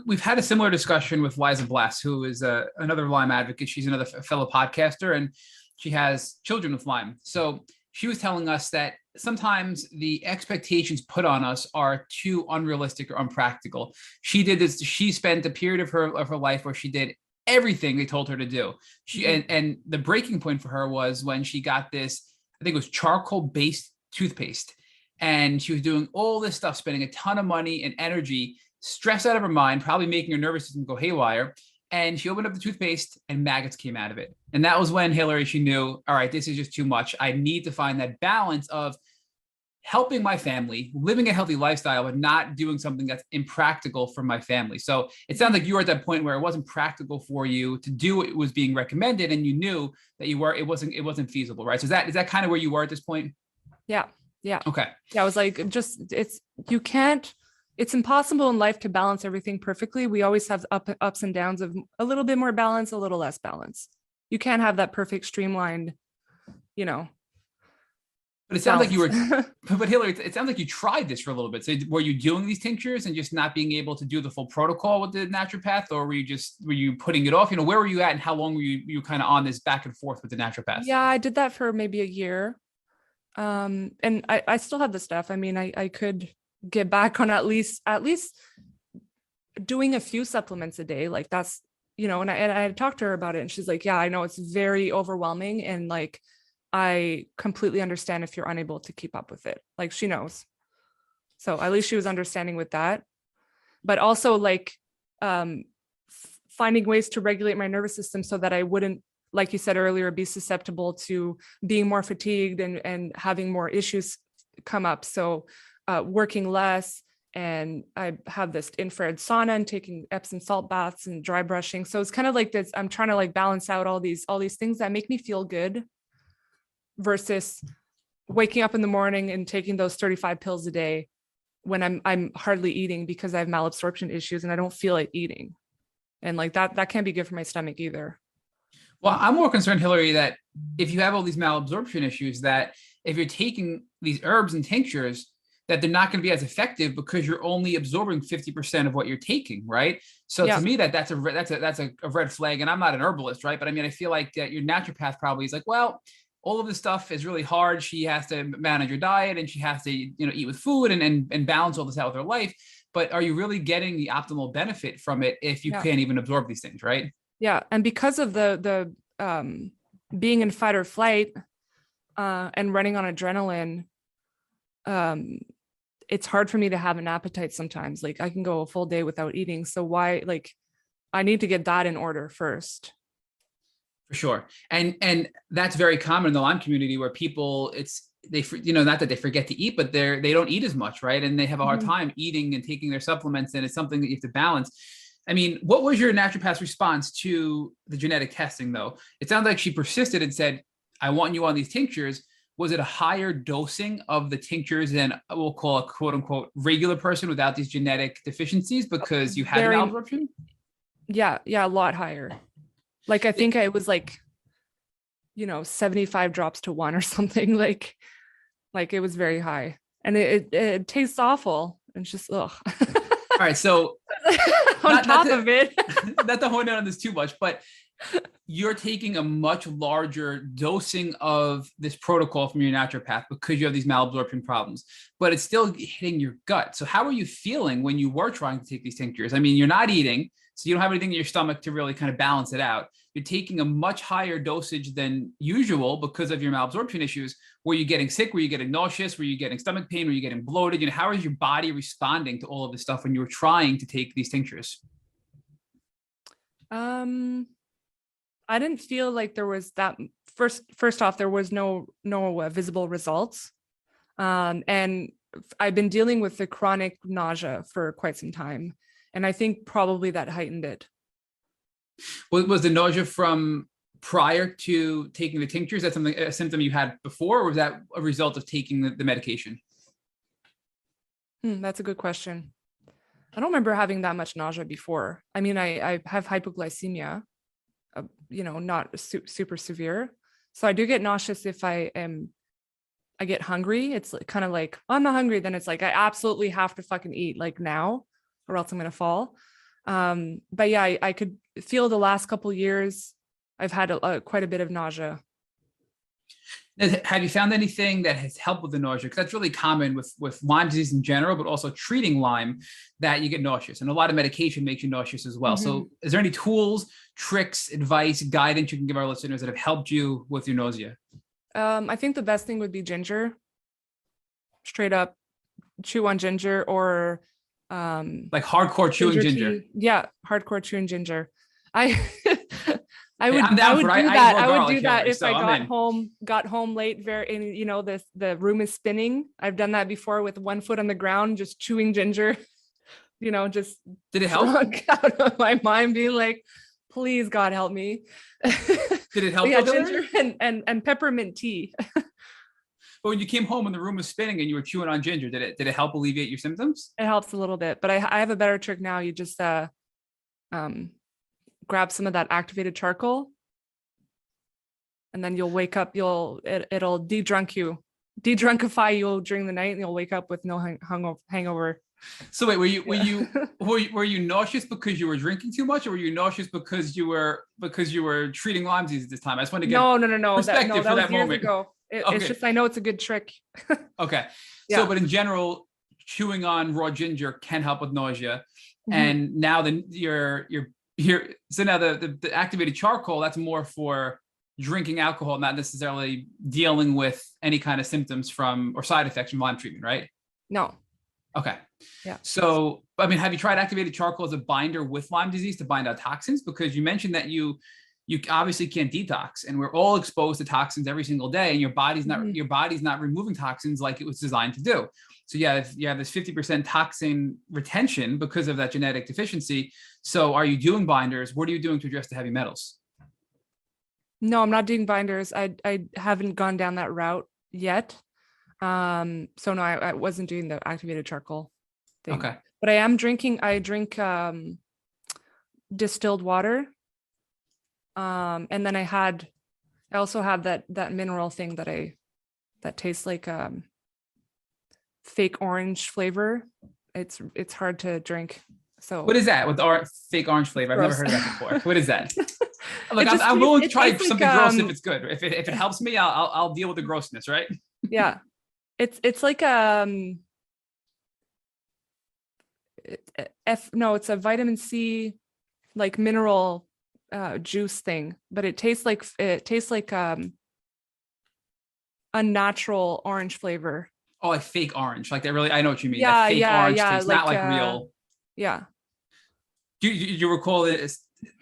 We've had a similar discussion with Liza Blass, who is another Lyme advocate. She's another fellow podcaster, and she has children with Lyme. So she was telling us that sometimes the expectations put on us are too unrealistic or unpractical. She did this. She spent a period of her life where she did everything they told her to do. And the breaking point for her was when she got this, I think it was charcoal-based toothpaste. And she was doing all this stuff, spending a ton of money and energy, stressed out of her mind, probably making her nervous system go haywire. And she opened up the toothpaste and maggots came out of it. And that was when Hilary, she knew, all right, this is just too much. I need to find that balance of helping my family, living a healthy lifestyle, but not doing something that's impractical for my family. So it sounds like you were at that point where it wasn't practical for you to do what was being recommended, and you knew that it wasn't feasible, right? So is that kind of where you were at this point? Yeah. Yeah. Okay. Yeah. I was like, it's impossible in life to balance everything perfectly. We always have ups and downs of a little bit more balance, a little less balance. You can't have that perfect streamlined, But it sounds like you were, but Hilary, it sounds like you tried this for a little bit. So were you doing these tinctures and just not being able to do the full protocol with the naturopath, or were you putting it off? Where were you at, and how long were you kind of on this back and forth with the naturopath? Yeah, I did that for maybe a year. And I still have the stuff. I mean, I could get back on at least doing a few supplements a day. Like that's, and I talked to her about it, and she's like, yeah, I know it's very overwhelming. And like, I completely understand if you're unable to keep up with it. Like she knows. So at least she was understanding with that, but also like, finding ways to regulate my nervous system so that I wouldn't, like you said earlier, be susceptible to being more fatigued and having more issues come up. So working less, and I have this infrared sauna and taking Epsom salt baths and dry brushing. So it's kind of like this, I'm trying to like balance out all these things that make me feel good versus waking up in the morning and taking those 35 pills a day when I'm hardly eating because I have malabsorption issues and I don't feel like eating. And like that can't be good for my stomach either. Well, I'm more concerned, Hilary, that if you have all these malabsorption issues, that if you're taking these herbs and tinctures, that they're not going to be as effective because you're only absorbing 50% of what you're taking, right? So to me, that's a red flag. And I'm not an herbalist, right? But I mean, I feel like that your naturopath probably is like, well, all of this stuff is really hard. She has to manage her diet, and she has to, eat with food and balance all this out with her life. But are you really getting the optimal benefit from it if you can't even absorb these things, right? Yeah. And because of the being in fight or flight and running on adrenaline, it's hard for me to have an appetite sometimes. Like I can go a full day without eating. So I need to get that in order first. For sure. And that's very common in the Lyme community, where people, not that they forget to eat, but they don't eat as much, right? And they have a hard Mhm. time eating and taking their supplements, and it's something that you have to balance. I mean, what was your naturopath's response to the genetic testing, though? It sounds like she persisted and said, I want you on these tinctures. Was it a higher dosing of the tinctures than we'll call a quote unquote regular person without these genetic deficiencies because you had malabsorption? Yeah, a lot higher. Like I think it was like, 75 drops to 1 or something. Like it was very high, and it tastes awful. And it's just ugh. All right, so on top of it, not to hone in on this too much, but you're taking a much larger dosing of this protocol from your naturopath because you have these malabsorption problems, but it's still hitting your gut. So how are you feeling when you were trying to take these tinctures? I mean, you're not eating, so you don't have anything in your stomach to really kind of balance it out. You're taking a much higher dosage than usual because of your malabsorption issues. Were you getting sick? Were you getting nauseous? Were you getting stomach pain? Were you getting bloated? How is your body responding to all of this stuff when you were trying to take these tinctures? I didn't feel like there was that. First off, there was no visible results, and I've been dealing with the chronic nausea for quite some time, and I think probably that heightened it. Was the nausea from prior to taking the tinctures? That a symptom you had before, or was that a result of taking the medication? That's a good question. I don't remember having that much nausea before. I mean, I have hypoglycemia, not super severe. So I do get nauseous if I get hungry. It's kind of like, I'm not hungry. Then it's like, I absolutely have to fucking eat like now or else I'm going to fall. But yeah, I could feel the last couple years I've had quite a bit of nausea. Have you found anything that has helped with the nausea? Because that's really common with Lyme disease in general, but also treating Lyme, that you get nauseous, and a lot of medication makes you nauseous as well. Mm-hmm. So is there any tools, tricks, advice, guidance you can give our listeners that have helped you with your nausea? I think the best thing would be ginger. Straight up chew on ginger, or like hardcore chewing ginger. Yeah, hardcore chewing ginger. I would do that if I got home late, and the room is spinning. I've done that before with one foot on the ground, just chewing ginger, just did it help? Out of my mind, being like, please God help me. Did it help? Yeah, ginger and peppermint tea. But when you came home and the room was spinning and you were chewing on ginger, did it help alleviate your symptoms? It helps a little bit, but I have a better trick now. You just grab some of that activated charcoal, and then you'll wake up. It'll de-drunkify you during the night, and you'll wake up with no hangover. So wait, were you nauseous because you were drinking too much, or were you nauseous because you were treating Lyme disease at this time? I just want to get perspective for that moment. Ago. It's just, I know it's a good trick. Okay. Yeah. So, but in general, chewing on raw ginger can help with nausea. Mm-hmm. And now so now the activated charcoal, that's more for drinking alcohol, not necessarily dealing with any kind of symptoms or side effects from Lyme treatment, right? No. Okay. Yeah. So, I mean, have you tried activated charcoal as a binder with Lyme disease to bind out toxins? Because you mentioned that you obviously can't detox, and we're all exposed to toxins every single day, and your body's not removing toxins like it was designed to do. So yeah, if you have this 50% toxin retention because of that genetic deficiency. So are you doing binders? What are you doing to address the heavy metals? No, I'm not doing binders. I haven't gone down that route yet. So no, I wasn't doing the activated charcoal thing. Okay. But I drink distilled water. And then I also had that mineral thing that tastes like fake orange flavor. It's hard to drink. So what is that with fake orange flavor? I've never heard of that before. What is that? Look, I'm willing to try something gross if it's good. If it helps me, I'll deal with the grossness, right? Yeah, it's like it's a vitamin C like mineral juice thing, but it tastes like unnatural orange flavor. Oh, like fake orange, like that. Really, I know what you mean. Yeah, that fake orange taste, like, not like real. Yeah. Do you recall it?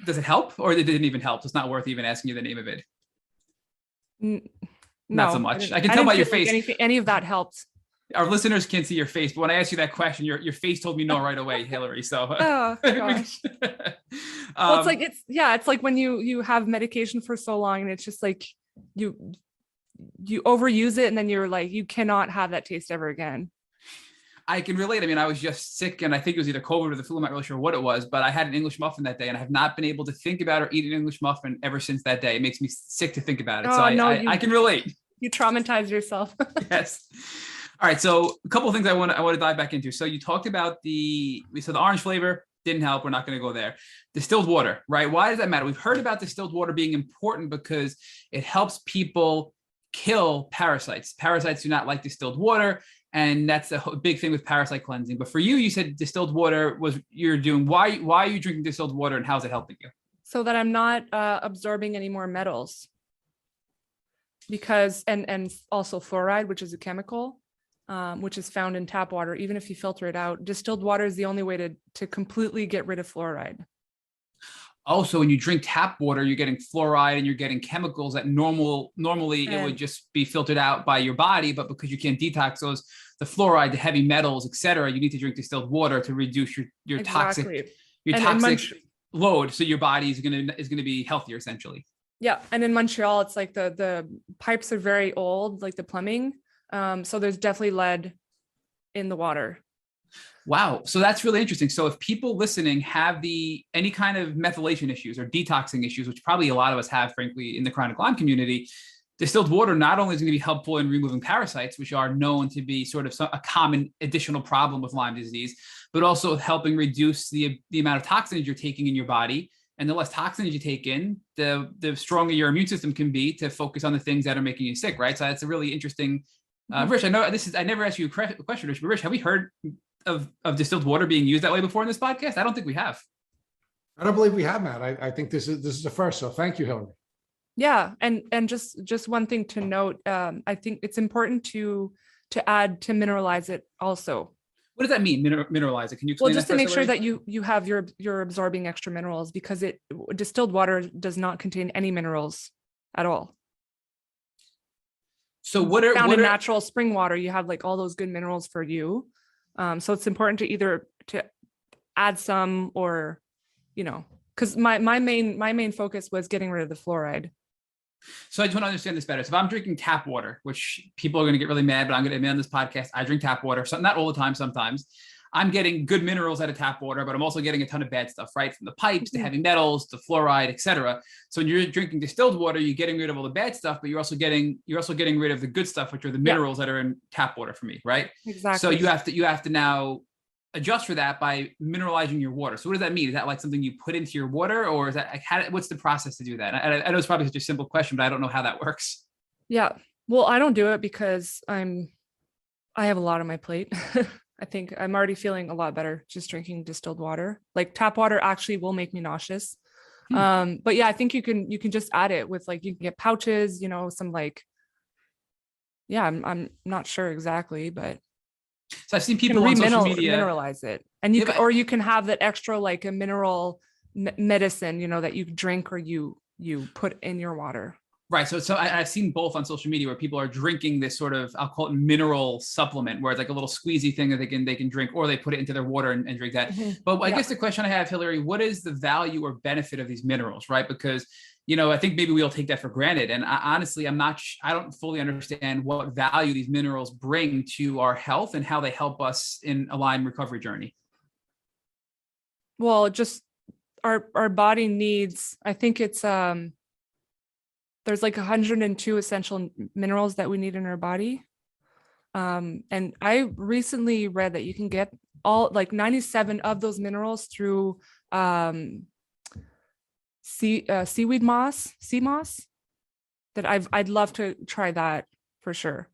Does it help, or it didn't even help? It's not worth even asking you the name of it. Not so No, much. I can tell by your face. Any of that helped. Our listeners can't see your face, but when I asked you that question, your face told me no right away, Hilary. So, Oh gosh. Well, it's like when you have medication for so long, and it's just like you overuse it, and then you're like, you cannot have that taste ever again. I can relate. I mean, I was just sick, and I think it was either COVID or the flu. I'm not really sure what it was, but I had an English muffin that day, and I have not been able to think about or eat an English muffin ever since that day. It makes me sick to think about it. So I can relate. You traumatize yourself. Yes. All right. So a couple of things I want to dive back into. So you talked about the orange flavor didn't help. We're not going to go there. Distilled water, right? Why does that matter? We've heard about distilled water being important because it helps people kill parasites. Parasites do not like distilled water. And that's a big thing with parasite cleansing. But for you, you said distilled water was you're doing. Why are you drinking distilled water, and how's it helping you? So that I'm not absorbing any more metals. Because and also fluoride, which is a chemical, which is found in tap water. Even if you filter it out, distilled water is the only way to completely get rid of fluoride. Also, when you drink tap water, you're getting fluoride and you're getting chemicals that normally it would just be filtered out by your body, but because you can't detox those, the fluoride, the heavy metals, etc., you need to drink distilled water to reduce your toxic load, so your body is gonna be healthier essentially. Yeah, and in Montreal, it's like the pipes are very old, like the plumbing. So there's definitely lead in the water. Wow. So that's really interesting. So if people listening have any kind of methylation issues or detoxing issues, which probably a lot of us have, frankly, in the chronic Lyme community, distilled water not only is going to be helpful in removing parasites, which are known to be sort of a common additional problem with Lyme disease, but also helping reduce the amount of toxins you're taking in your body. And the less toxins you take in, the stronger your immune system can be to focus on the things that are making you sick, right? So that's a really interesting. Rich, I know I never asked you a question, Rich, but Rich, have we heard of distilled water being used that way before in this podcast? I don't think we have. I don't believe we have, Matt. I think this is the first. So thank you, Hilary. Yeah, and just one thing to note, I think it's important to add to mineralize it also. What does that mean, mineralize it? Can you explain? Well, just to make sure that you have you're absorbing extra minerals, because distilled water does not contain any minerals at all. So found in natural spring water, you have like all those good minerals for you. So it's important to either to add some, or, because my main focus was getting rid of the fluoride. So I just want to understand this better. So if I'm drinking tap water, which people are going to get really mad, but I'm going to admit on this podcast, I drink tap water. So not all the time, sometimes. I'm getting good minerals out of tap water, but I'm also getting a ton of bad stuff, right? From the pipes, the heavy metals, the fluoride, etc. So when you're drinking distilled water, you're getting rid of all the bad stuff, but you're also getting rid of the good stuff, which are the minerals that are in tap water for me, right? Exactly. So you have to now adjust for that by mineralizing your water. So what does that mean? Is that like something you put into your water, or is that what's the process to do that? I know it's probably such a simple question, but I don't know how that works. Yeah. Well, I don't do it because I have a lot on my plate. I think I'm already feeling a lot better just drinking distilled water. Like tap water actually will make me nauseous. But yeah, I think you can just add it with, like, you can get pouches, some like, yeah, I'm not sure exactly, but so I've seen people on social media mineralize it, and you can have that extra, like a mineral medicine, that you drink or you put in your water. Right. So I've seen both on social media where people are drinking this sort of, I'll call it mineral supplement, where it's like a little squeezy thing that they can drink, or they put it into their water and drink that. Mm-hmm. But I guess the question I have, Hilary, what is the value or benefit of these minerals, right? Because, I think maybe we'll take that for granted. And honestly, I don't fully understand what value these minerals bring to our health and how they help us in a Lyme recovery journey. Well, just our body needs, I think it's, there's like 102 essential minerals that we need in our body. And I recently read that you can get all, like 97 of those minerals through seaweed moss, sea moss, that I'd love to try that for sure.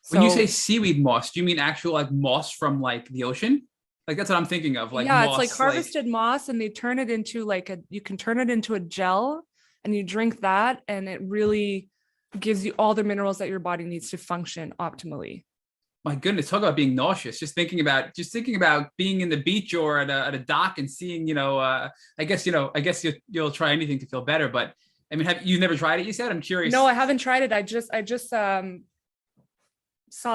When you say seaweed moss, do you mean actual like moss from like the ocean? Like that's what I'm thinking of. Like, yeah, moss, it's like harvested moss, and they turn it into you can turn it into a gel, and you drink that, and it really gives you all the minerals that your body needs to function optimally. My goodness, talk about being nauseous. Just thinking about being in the beach or at a dock and seeing, I guess you'll try anything to feel better. But I mean, you've never tried it, you said? I'm curious. No, I haven't tried it. I just saw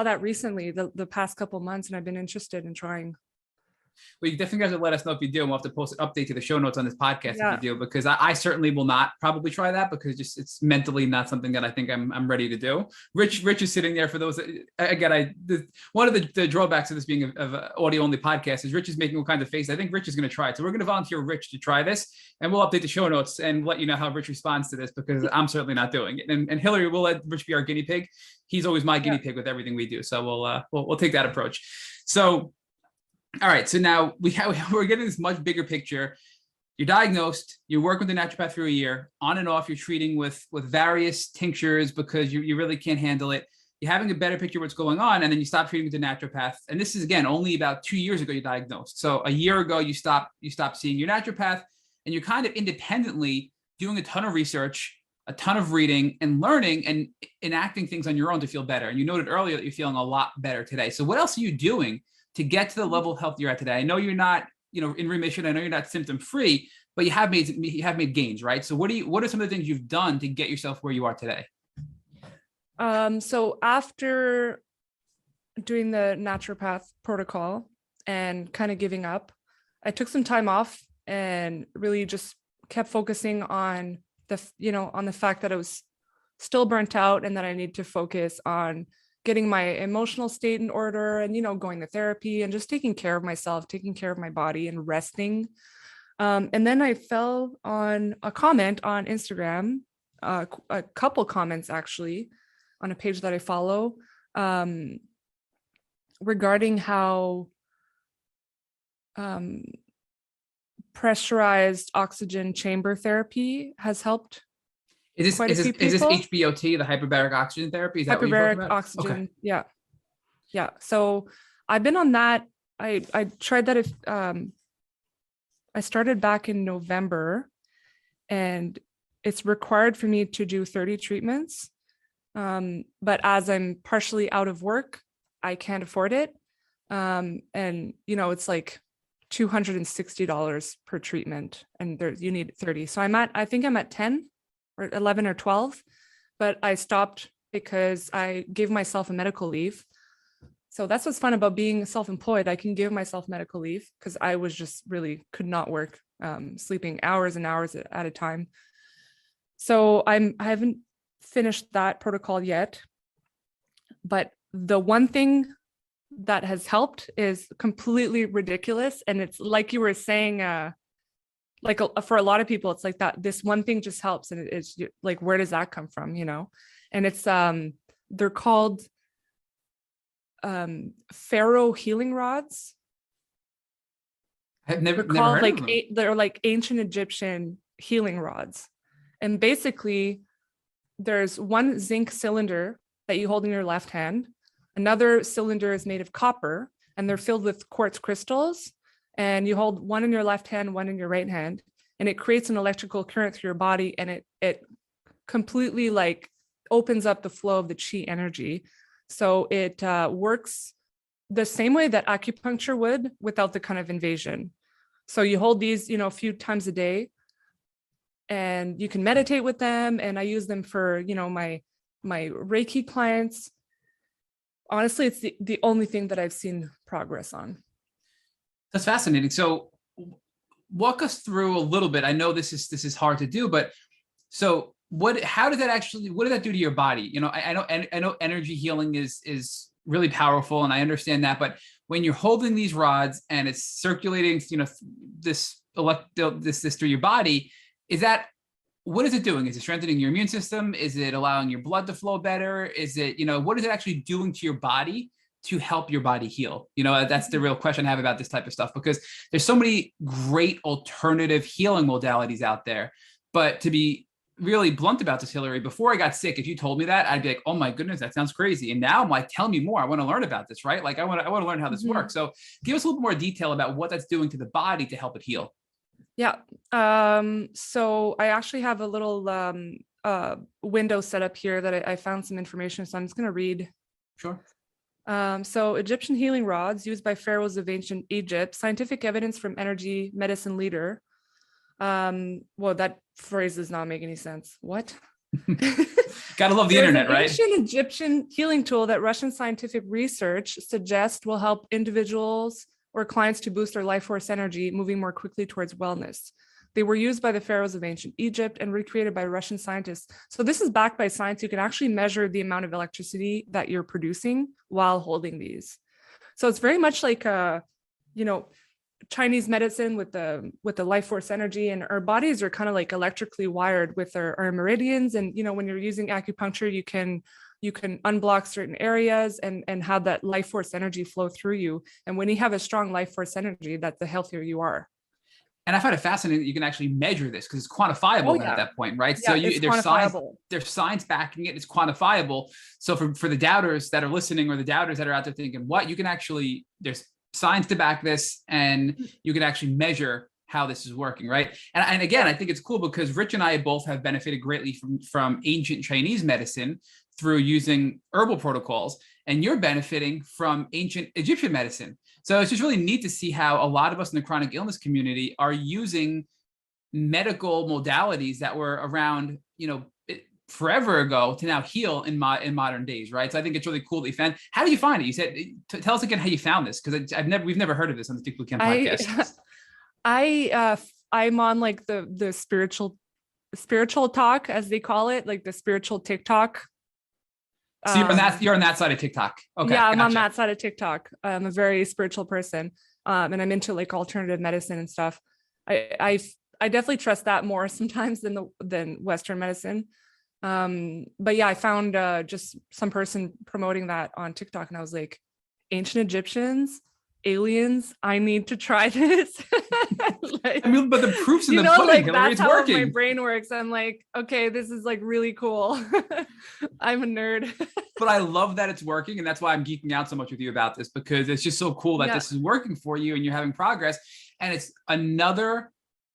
that recently, the past couple months, and I've been interested in trying. Well, you definitely have to let us know if you do, and we'll have to post an update to the show notes on this podcast if you do, because I certainly will not probably try that, because it's mentally not something that I think I'm ready to do. Rich is sitting there. For those that, again, one of the drawbacks of this being of an audio only podcast is Rich is making all kinds of faces. I think Rich is going to try it, so we're going to volunteer Rich to try this, and we'll update the show notes and let you know how Rich responds to this, because I'm certainly not doing it. And Hilary, we'll let Rich be our guinea pig. He's always my guinea pig with everything we do, so we'll take that approach. So. All right, so now we're getting this much bigger picture. You're diagnosed, you work with a naturopath for a year, on and off, you're treating with various tinctures because you really can't handle it. You're having a better picture of what's going on, and then you stop treating with a naturopath. And this is, again, only about 2 years ago you're diagnosed. So a year ago, you stopped seeing your naturopath, and you're kind of independently doing a ton of research, a ton of reading and learning and enacting things on your own to feel better. And you noted earlier that you're feeling a lot better today. So what else are you doing to get to the level of health you're at today? I know you're not, in remission. I know you're not symptom free, but you have made gains, right? So what are some of the things you've done to get yourself where you are today? So after doing the naturopath protocol and kind of giving up, I took some time off and really just kept focusing on the fact that I was still burnt out and that I need to focus on getting my emotional state in order and, going to therapy and just taking care of myself, taking care of my body and resting. And then I fell on a comment on Instagram, a couple comments actually, on a page that I follow, regarding how pressurized oxygen chamber therapy has helped. Is this HBOT, the hyperbaric oxygen therapy? Is that hyperbaric oxygen? Okay. Yeah. So I've been on that. I tried that. I started back in November, and it's required for me to do 30 treatments. But as I'm partially out of work, I can't afford it. And it's like $260 per treatment, and you need 30. So I think I'm at 10 or 11 or 12, but I stopped because I gave myself a medical leave. So that's what's fun about being self-employed. I can give myself medical leave because I was just really could not work, sleeping hours and hours at a time. So I haven't finished that protocol yet, but the one thing that has helped is completely ridiculous. And it's like you were saying, for a lot of people, it's like that, this one thing just helps. And it's like, where does that come from? And it's, they're called Pharaoh healing rods. I've never heard of them. They're like ancient Egyptian healing rods. And basically there's one zinc cylinder that you hold in your left hand. Another cylinder is made of copper, and they're filled with quartz crystals. And you hold one in your left hand, one in your right hand, and it creates an electrical current through your body, and it completely opens up the flow of the chi energy. So it works the same way that acupuncture would without the kind of invasion. So you hold these, a few times a day, and you can meditate with them. And I use them for, my Reiki clients. Honestly, it's the only thing that I've seen progress on. That's fascinating. So walk us through a little bit. I know this is hard to do, but so what does that do to your body? I know energy healing is really powerful, and I understand that, but when you're holding these rods and it's circulating, this through your body, what is it doing? Is it strengthening your immune system? Is it allowing your blood to flow better? Is it, what is it actually doing to your body to help your body heal? That's the real question I have about this type of stuff, because there's so many great alternative healing modalities out there. But to be really blunt about this, Hilary, before I got sick, if you told me that, I'd be like, oh my goodness, that sounds crazy. And now I'm like, tell me more. I want to learn about this, right? I want to learn how this works. So give us a little more detail about what that's doing to the body to help it heal. Yeah. So I actually have a little window set up here that I found some information. So I'm just going to read. Sure. So Egyptian healing rods used by pharaohs of ancient Egypt, scientific evidence from energy medicine leader. That phrase does not make any sense. What? Gotta love the internet, right? Ancient Egyptian healing tool that Russian scientific research suggests will help individuals or clients to boost their life force energy, moving more quickly towards wellness. They were used by the pharaohs of ancient Egypt and recreated by Russian scientists. So this is backed by science. You can actually measure the amount of electricity that you're producing while holding these. So it's very much like Chinese medicine with the life force energy, and our bodies are kind of like electrically wired with our meridians. And when you're using acupuncture, you can unblock certain areas and have that life force energy flow through you. And when you have a strong life force energy, that's the healthier you are. And I find it fascinating that you can actually measure this because it's quantifiable at that point, right? Yeah, so there's science backing it. It's quantifiable. So for the doubters that are listening, or the doubters that are out there thinking, what, you can actually, there's science to back this, and you can actually measure how this is working, right? And again, I think it's cool because Rich and I both have benefited greatly from ancient Chinese medicine through using herbal protocols, and you're benefiting from ancient Egyptian medicine. So it's just really neat to see how a lot of us in the chronic illness community are using medical modalities that were around, forever ago to now heal in modern days, right? So I think it's really cool that you found. How did you find it? You said, tell us again how you found this, because we've never heard of this on the Tick Bootcamp podcast. I'm on like the spiritual talk, as they call it, like the spiritual TikTok. So you're on that side of TikTok. Okay. Yeah, I'm on that side of TikTok. I'm a very spiritual person, and I'm into like alternative medicine and stuff. I definitely trust that more sometimes than Western medicine. But yeah, I found just some person promoting that on TikTok, and I was like, ancient Egyptians, aliens, I need to try this. But the proof's in the pudding, Hilary, that's how my brain works. I'm like, okay, this is like really cool. I'm a nerd. But I love that it's working, and that's why I'm geeking out so much with you about this, because it's just so cool that this is working for you and you're having progress. And it's another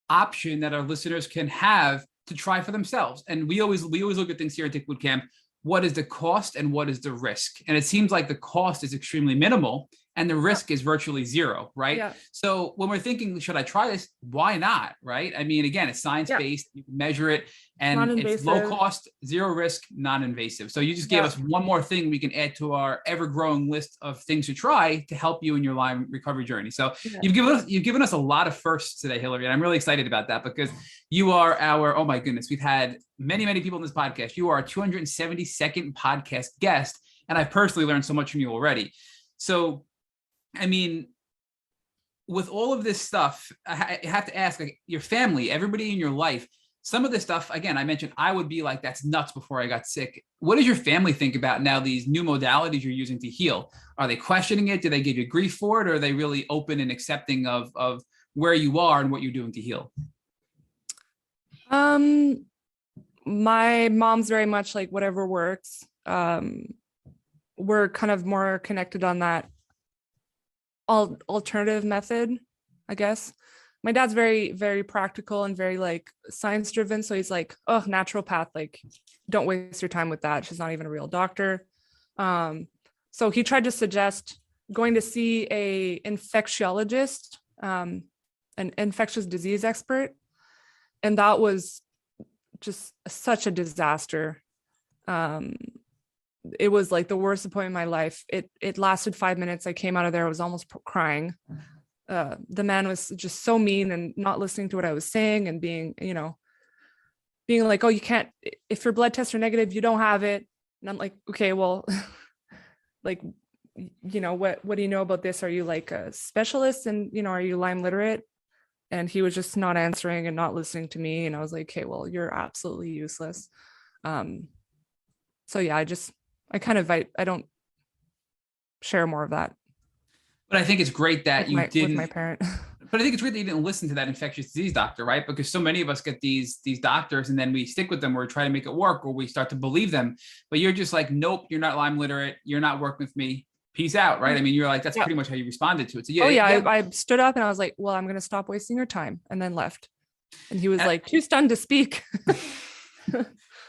option that our listeners can have to try for themselves. And we always look at things here at Tick Bootcamp. What is the cost and what is the risk? And it seems like the cost is extremely minimal and the risk is virtually zero, right? Yeah. So when we're thinking, should I try this? Why not, right? I mean, again, it's science-based, you can measure it, and it's low cost, zero risk, non-invasive. So you just gave us one more thing we can add to our ever-growing list of things to try to help you in your Lyme recovery journey. So you've given us a lot of firsts today, Hilary, and I'm really excited about that, because you are oh my goodness, we've had many, many people in this podcast. You are our 272nd podcast guest, and I've personally learned so much from you already. So I mean, with all of this stuff, I have to ask, like, your family, everybody in your life, some of this stuff, again, I mentioned I would be like, that's nuts before I got sick. What does your family think about now these new modalities you're using to heal? Are they questioning it? Do they give you grief for it? Or are they really open and accepting of where you are and what you're doing to heal? My mom's very much like, whatever works. We're kind of more connected on that alternative method, I guess. My dad's very, very practical and very like science driven. So he's like, oh, naturopath, like, don't waste your time with that. She's not even a real doctor. So he tried to suggest going to see a infectiologist, an infectious disease expert. And that was just such a disaster. It was like the worst appointment in my life. It lasted 5 minutes. I came out of there, I was almost crying. The man was just so mean and not listening to what I was saying, and being like, oh, you can't, if your blood tests are negative, you don't have it. And I'm like, okay, well, like, what do you know about this? Are you like a specialist, and, are you Lyme literate? And he was just not answering and not listening to me. And I was like, okay, well, you're absolutely useless. So yeah, I don't share more of that. But I think it's great that with my parent. But I think it's great that you didn't listen to that infectious disease doctor, right? Because so many of us get these doctors, and then we stick with them, or we try to make it work, or we start to believe them. But you're just like, nope, you're not Lyme literate. You're not working with me. Peace out, right? I mean, you're like, that's pretty much how you responded to it. So I stood up and I was like, well, I'm going to stop wasting your time, and then left. And he was like, too stunned to speak.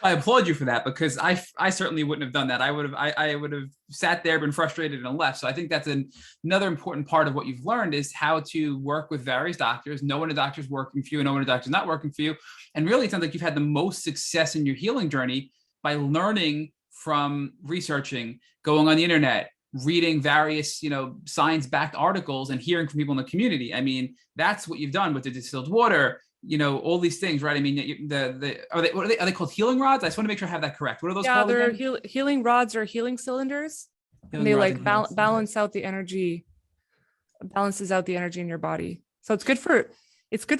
I applaud you for that, because I certainly wouldn't have done that. I would have sat there, been frustrated, and left. So I think that's another important part of what you've learned, is how to work with various doctors, know when a doctor's working for you and know when a doctor's not working for you. And really, it sounds like you've had the most success in your healing journey by learning from researching, going on the internet, reading various, science-backed articles, and hearing from people in the community. I mean, that's what you've done with the distilled water, all these things, right? I mean, are they called healing rods? I just want to make sure I have that correct. What are those called they're again? healing rods or healing cylinders. Healing And they rods like and healing cylinders. balance out the energy, balances out the energy in your body. So it's good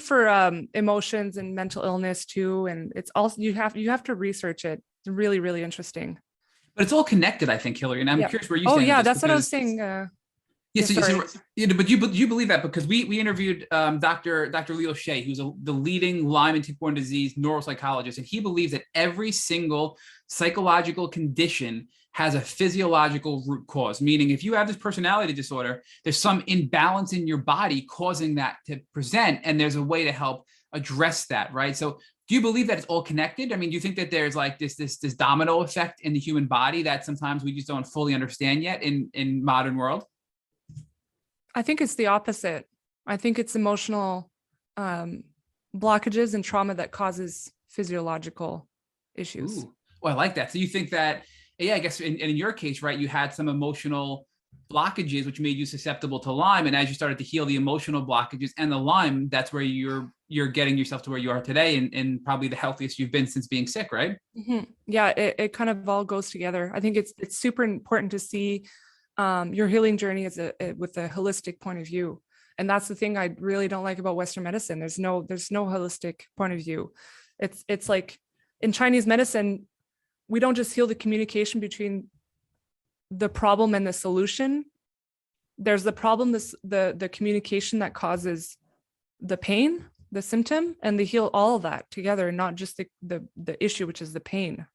for emotions and mental illness too. And it's also, you have to research it. It's really, really interesting. But it's all connected, I think, Hilary. And I'm curious where you stand. Oh yeah, with this, that's what I was saying. But you believe that, because we interviewed Dr. Leo Shea, who's the leading Lyme and tick-borne disease neuropsychologist, and he believes that every single psychological condition has a physiological root cause. Meaning, if you have this personality disorder, there's some imbalance in your body causing that to present, and there's a way to help address that, right? So, do you believe that it's all connected? I mean, do you think that there's like this domino effect in the human body that sometimes we just don't fully understand yet in modern world? I think it's the opposite. I think it's emotional blockages and trauma that causes physiological issues. Ooh. Well, I like that. So you think that, I guess in your case, right, you had some emotional blockages, which made you susceptible to Lyme. And as you started to heal the emotional blockages and the Lyme, that's where you're getting yourself to where you are today, and probably the healthiest you've been since being sick, right? Mm-hmm. Yeah, it kind of all goes together. I think it's super important to see your healing journey with a holistic point of view. And that's the thing I really don't like about Western medicine. There's no holistic point of view. It's like in Chinese medicine, we don't just heal the communication between the problem and the solution. There's the problem, the communication that causes the pain, the symptom, and they heal all of that together, not just the issue, which is the pain.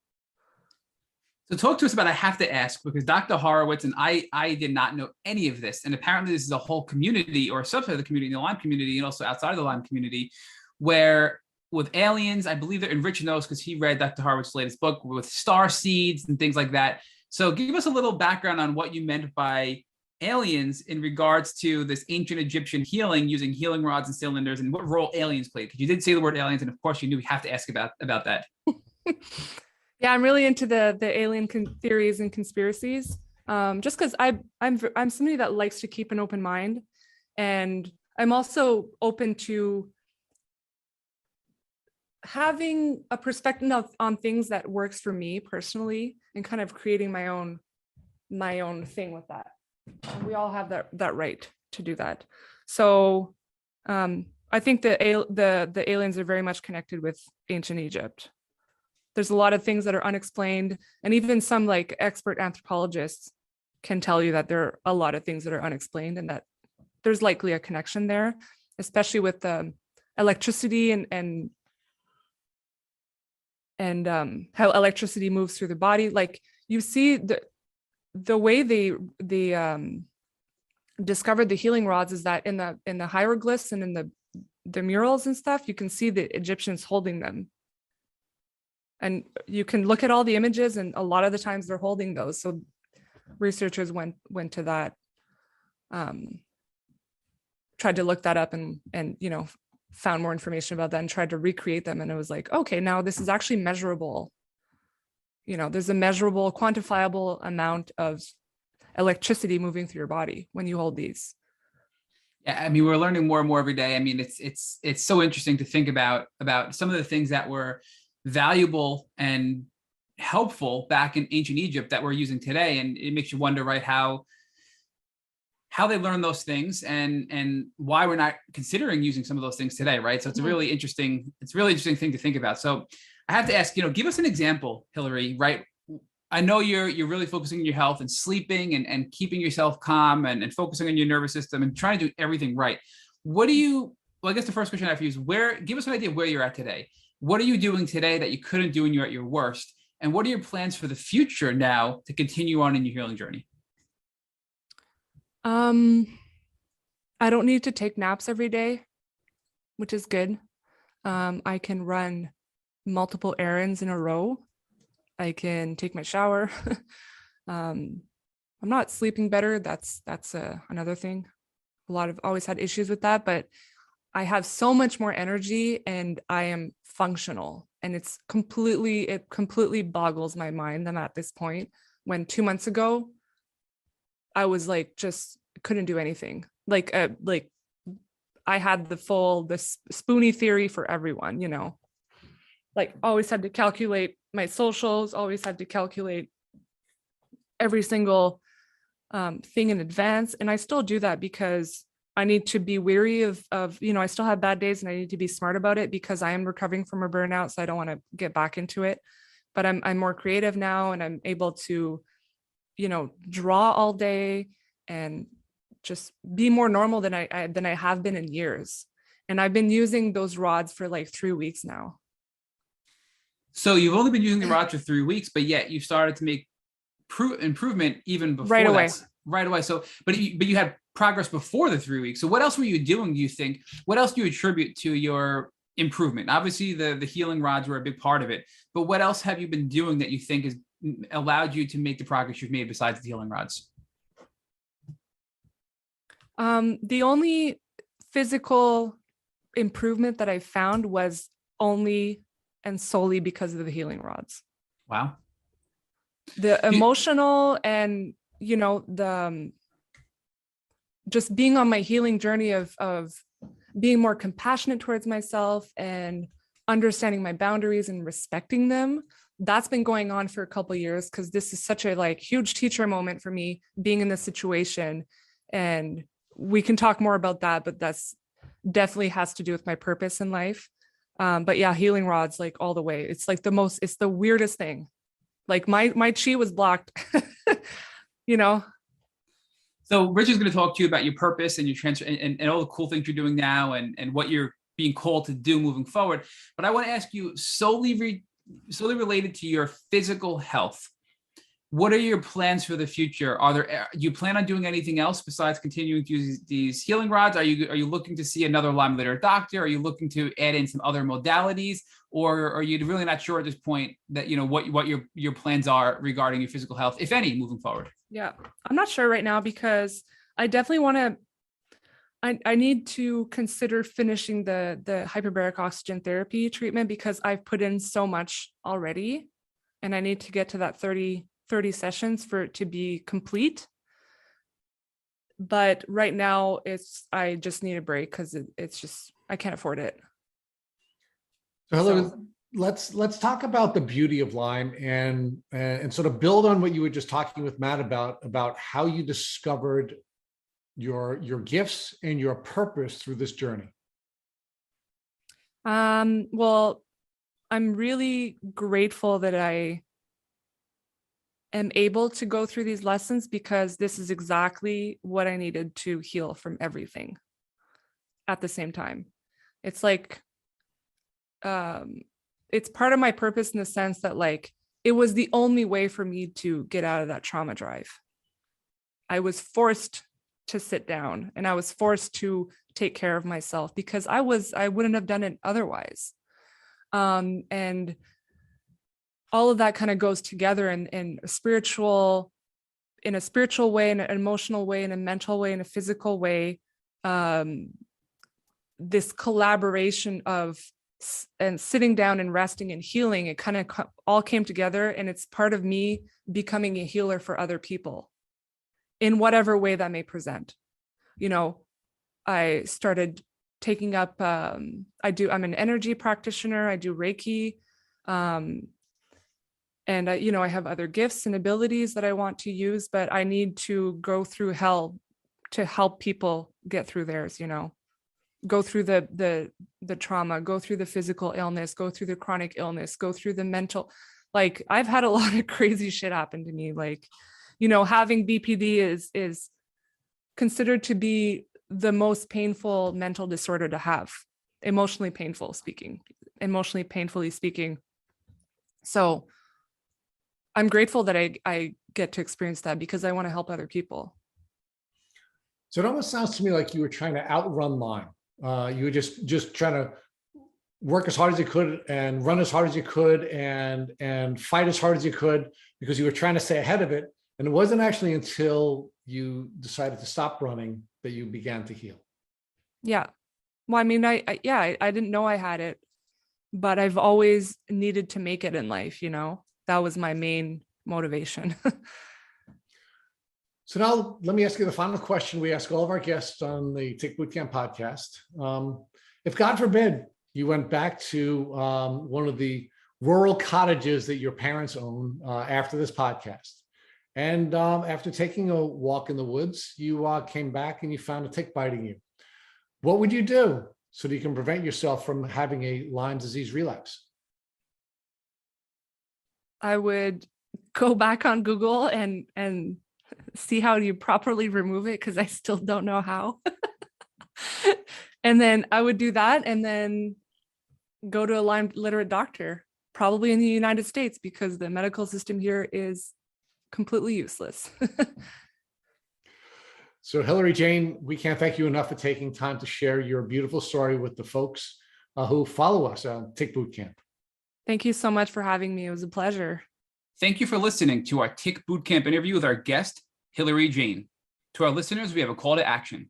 So talk to us about, I have to ask, because Dr. Horowitz and I did not know any of this. And apparently this is a whole community, or a subset of the community, the Lyme community, and also outside of the Lyme community, where with aliens, I believe that, and Rich knows because he read Dr. Horowitz's latest book, with star seeds and things like that. So give us a little background on what you meant by aliens in regards to this ancient Egyptian healing using healing rods and cylinders, and what role aliens played. Because you did say the word aliens, and of course you knew we have to ask about that. Yeah, I'm really into the alien theories and conspiracies. Just because I'm somebody that likes to keep an open mind, and I'm also open to having a perspective on things that works for me personally, and kind of creating my own thing with that. We all have that right to do that. So I think the aliens are very much connected with ancient Egypt. There's a lot of things that are unexplained, and even some like expert anthropologists can tell you that there are a lot of things that are unexplained, and that there's likely a connection there, especially with the electricity and how electricity moves through the body. Like, you see the way they discovered the healing rods is that in the hieroglyphs and in the murals and stuff, you can see the Egyptians holding them. And you can look at all the images, and a lot of the times they're holding those. So researchers went to that, tried to look that up, and found more information about that and tried to recreate them. And it was like, okay, now this is actually measurable. There's a measurable, quantifiable amount of electricity moving through your body when you hold these. Yeah, I mean, we're learning more and more every day. I mean, it's so interesting to think about some of the things that were valuable and helpful back in ancient Egypt that we're using today. And it makes you wonder, right, how they learned those things, and why we're not considering using some of those things today, right? So it's a really interesting thing to think about. So I have to ask, give us an example, Hilary, right? I know you're really focusing on your health and sleeping and keeping yourself calm and focusing on your nervous system and trying to do everything right. Well, I guess the first question I have for you is, give us an idea of where you're at today. What are you doing today that you couldn't do when you're at your worst? And what are your plans for the future now to continue on in your healing journey? I don't need to take naps every day, which is good. I can run multiple errands in a row I can take my shower. I'm not sleeping better. That's another thing. Always had issues with that, but I have so much more energy and I am functional. And it completely boggles my mind. I'm at this point when 2 months ago, I was like, just couldn't do anything. Like I had the spoony theory for everyone, like always had to calculate my socials, always had to calculate every single thing in advance. And I still do that because I need to be weary of, I still have bad days and I need to be smart about it because I am recovering from a burnout. So I don't want to get back into it, but I'm more creative now and I'm able to, draw all day and just be more normal than I have been in years. And I've been using those rods for like 3 weeks now. So you've only been using the rods for 3 weeks, but yet you started to make improvement even before right away. Right away. So, but you had progress before the 3 weeks. So what else were you doing, do you think? What else do you attribute to your improvement? Obviously, the healing rods were a big part of it, but what else have you been doing that you think has allowed you to make the progress you've made besides the healing rods? The only physical improvement that I found was only and solely because of the healing rods. Wow. The emotional and, the just being on my healing journey of being more compassionate towards myself and understanding my boundaries and respecting them. That's been going on for a couple of years because this is such a huge teacher moment for me being in this situation. And we can talk more about that, but that's definitely has to do with my purpose in life. But yeah, healing rods, all the way. It's it's the weirdest thing. Like my chi was blocked, So Richard's going to talk to you about your purpose and your transfer and all the cool things you're doing now and what you're being called to do moving forward. But I want to ask you solely related to your physical health. What are your plans for the future? Do you plan on doing anything else besides continuing to use these healing rods? Are you looking to see another Lyme literate doctor? Are you looking to add in some other modalities? Or are you really not sure at this point that, what your plans are regarding your physical health, if any, moving forward? Yeah, I'm not sure right now because I definitely want to, I need to consider finishing the hyperbaric oxygen therapy treatment because I've put in so much already and I need to get to that 30 sessions for it to be complete. But right now I just need a break because it's just, I can't afford it. So let's talk about the beauty of Lyme and sort of build on what you were just talking with Matt about how you discovered your gifts and your purpose through this journey. Well, I'm really grateful that I am able to go through these lessons because this is exactly what I needed to heal from everything at the same time. It's it's part of my purpose in the sense that it was the only way for me to get out of that trauma drive. I was forced to sit down and I was forced to take care of myself because I wouldn't have done it otherwise. And all of that kind of goes together in a spiritual way, in an emotional way, in a mental way, in a physical way. This collaboration and sitting down and resting and healing, it kind of all came together, and it's part of me becoming a healer for other people in whatever way that may present. I started taking up, I'm an energy practitioner. I do Reiki. And I have other gifts and abilities that I want to use, but I need to go through hell to help people get through theirs, go through the trauma, go through the physical illness, go through the chronic illness, go through the mental. I've had a lot of crazy shit happen to me. Having BPD is considered to be the most painful mental disorder to have, emotionally painfully speaking. So I'm grateful that I get to experience that because I want to help other people. So it almost sounds to me like you were trying to outrun Lyme. You were just trying to work as hard as you could and run as hard as you could and fight as hard as you could because you were trying to stay ahead of it. And it wasn't actually until you decided to stop running that you began to heal. Yeah. Well, I mean, I didn't know I had it, but I've always needed to make it in life, that was my main motivation. So now let me ask you the final question we ask all of our guests on the Tick Bootcamp podcast. If God forbid you went back to one of the rural cottages that your parents own after this podcast, and after taking a walk in the woods, you came back and you found a tick biting you, what would you do so that you can prevent yourself from having a Lyme disease relapse? I would go back on Google and see how you properly remove it, because I still don't know how. And then I would do that and then go to a Lyme literate doctor, probably in the United States, because the medical system here is completely useless. So Hilary Jane, we can't thank you enough for taking time to share your beautiful story with the folks who follow us on Tick Bootcamp. Thank you so much for having me. It was a pleasure. Thank you for listening to our Tick Bootcamp interview with our guest, Hilary Jane. To our listeners, we have a call to action.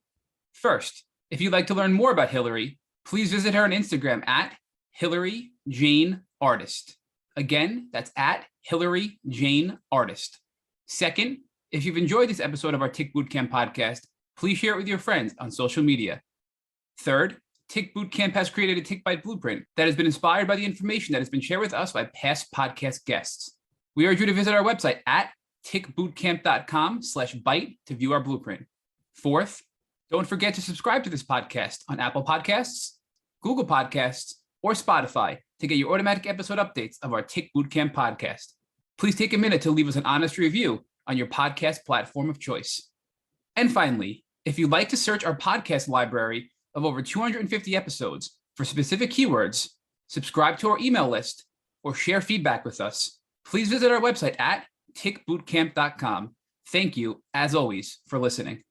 First, if you'd like to learn more about Hilary, please visit her on Instagram at Hilary Jane Artist. Again, that's at Hilary Jane Artist. Second, if you've enjoyed this episode of our Tick Bootcamp podcast, please share it with your friends on social media. Third, Tick Bootcamp has created a Tick Bite blueprint that has been inspired by the information that has been shared with us by past podcast guests. We urge you to visit our website at tickbootcamp.com/bite to view our blueprint. Fourth, don't forget to subscribe to this podcast on Apple Podcasts, Google Podcasts, or Spotify to get your automatic episode updates of our Tick Bootcamp podcast. Please take a minute to leave us an honest review on your podcast platform of choice. And finally, if you'd like to search our podcast library of over 250 episodes for specific keywords, subscribe to our email list, or share feedback with us, please visit our website at tickbootcamp.com. Thank you, as always, for listening.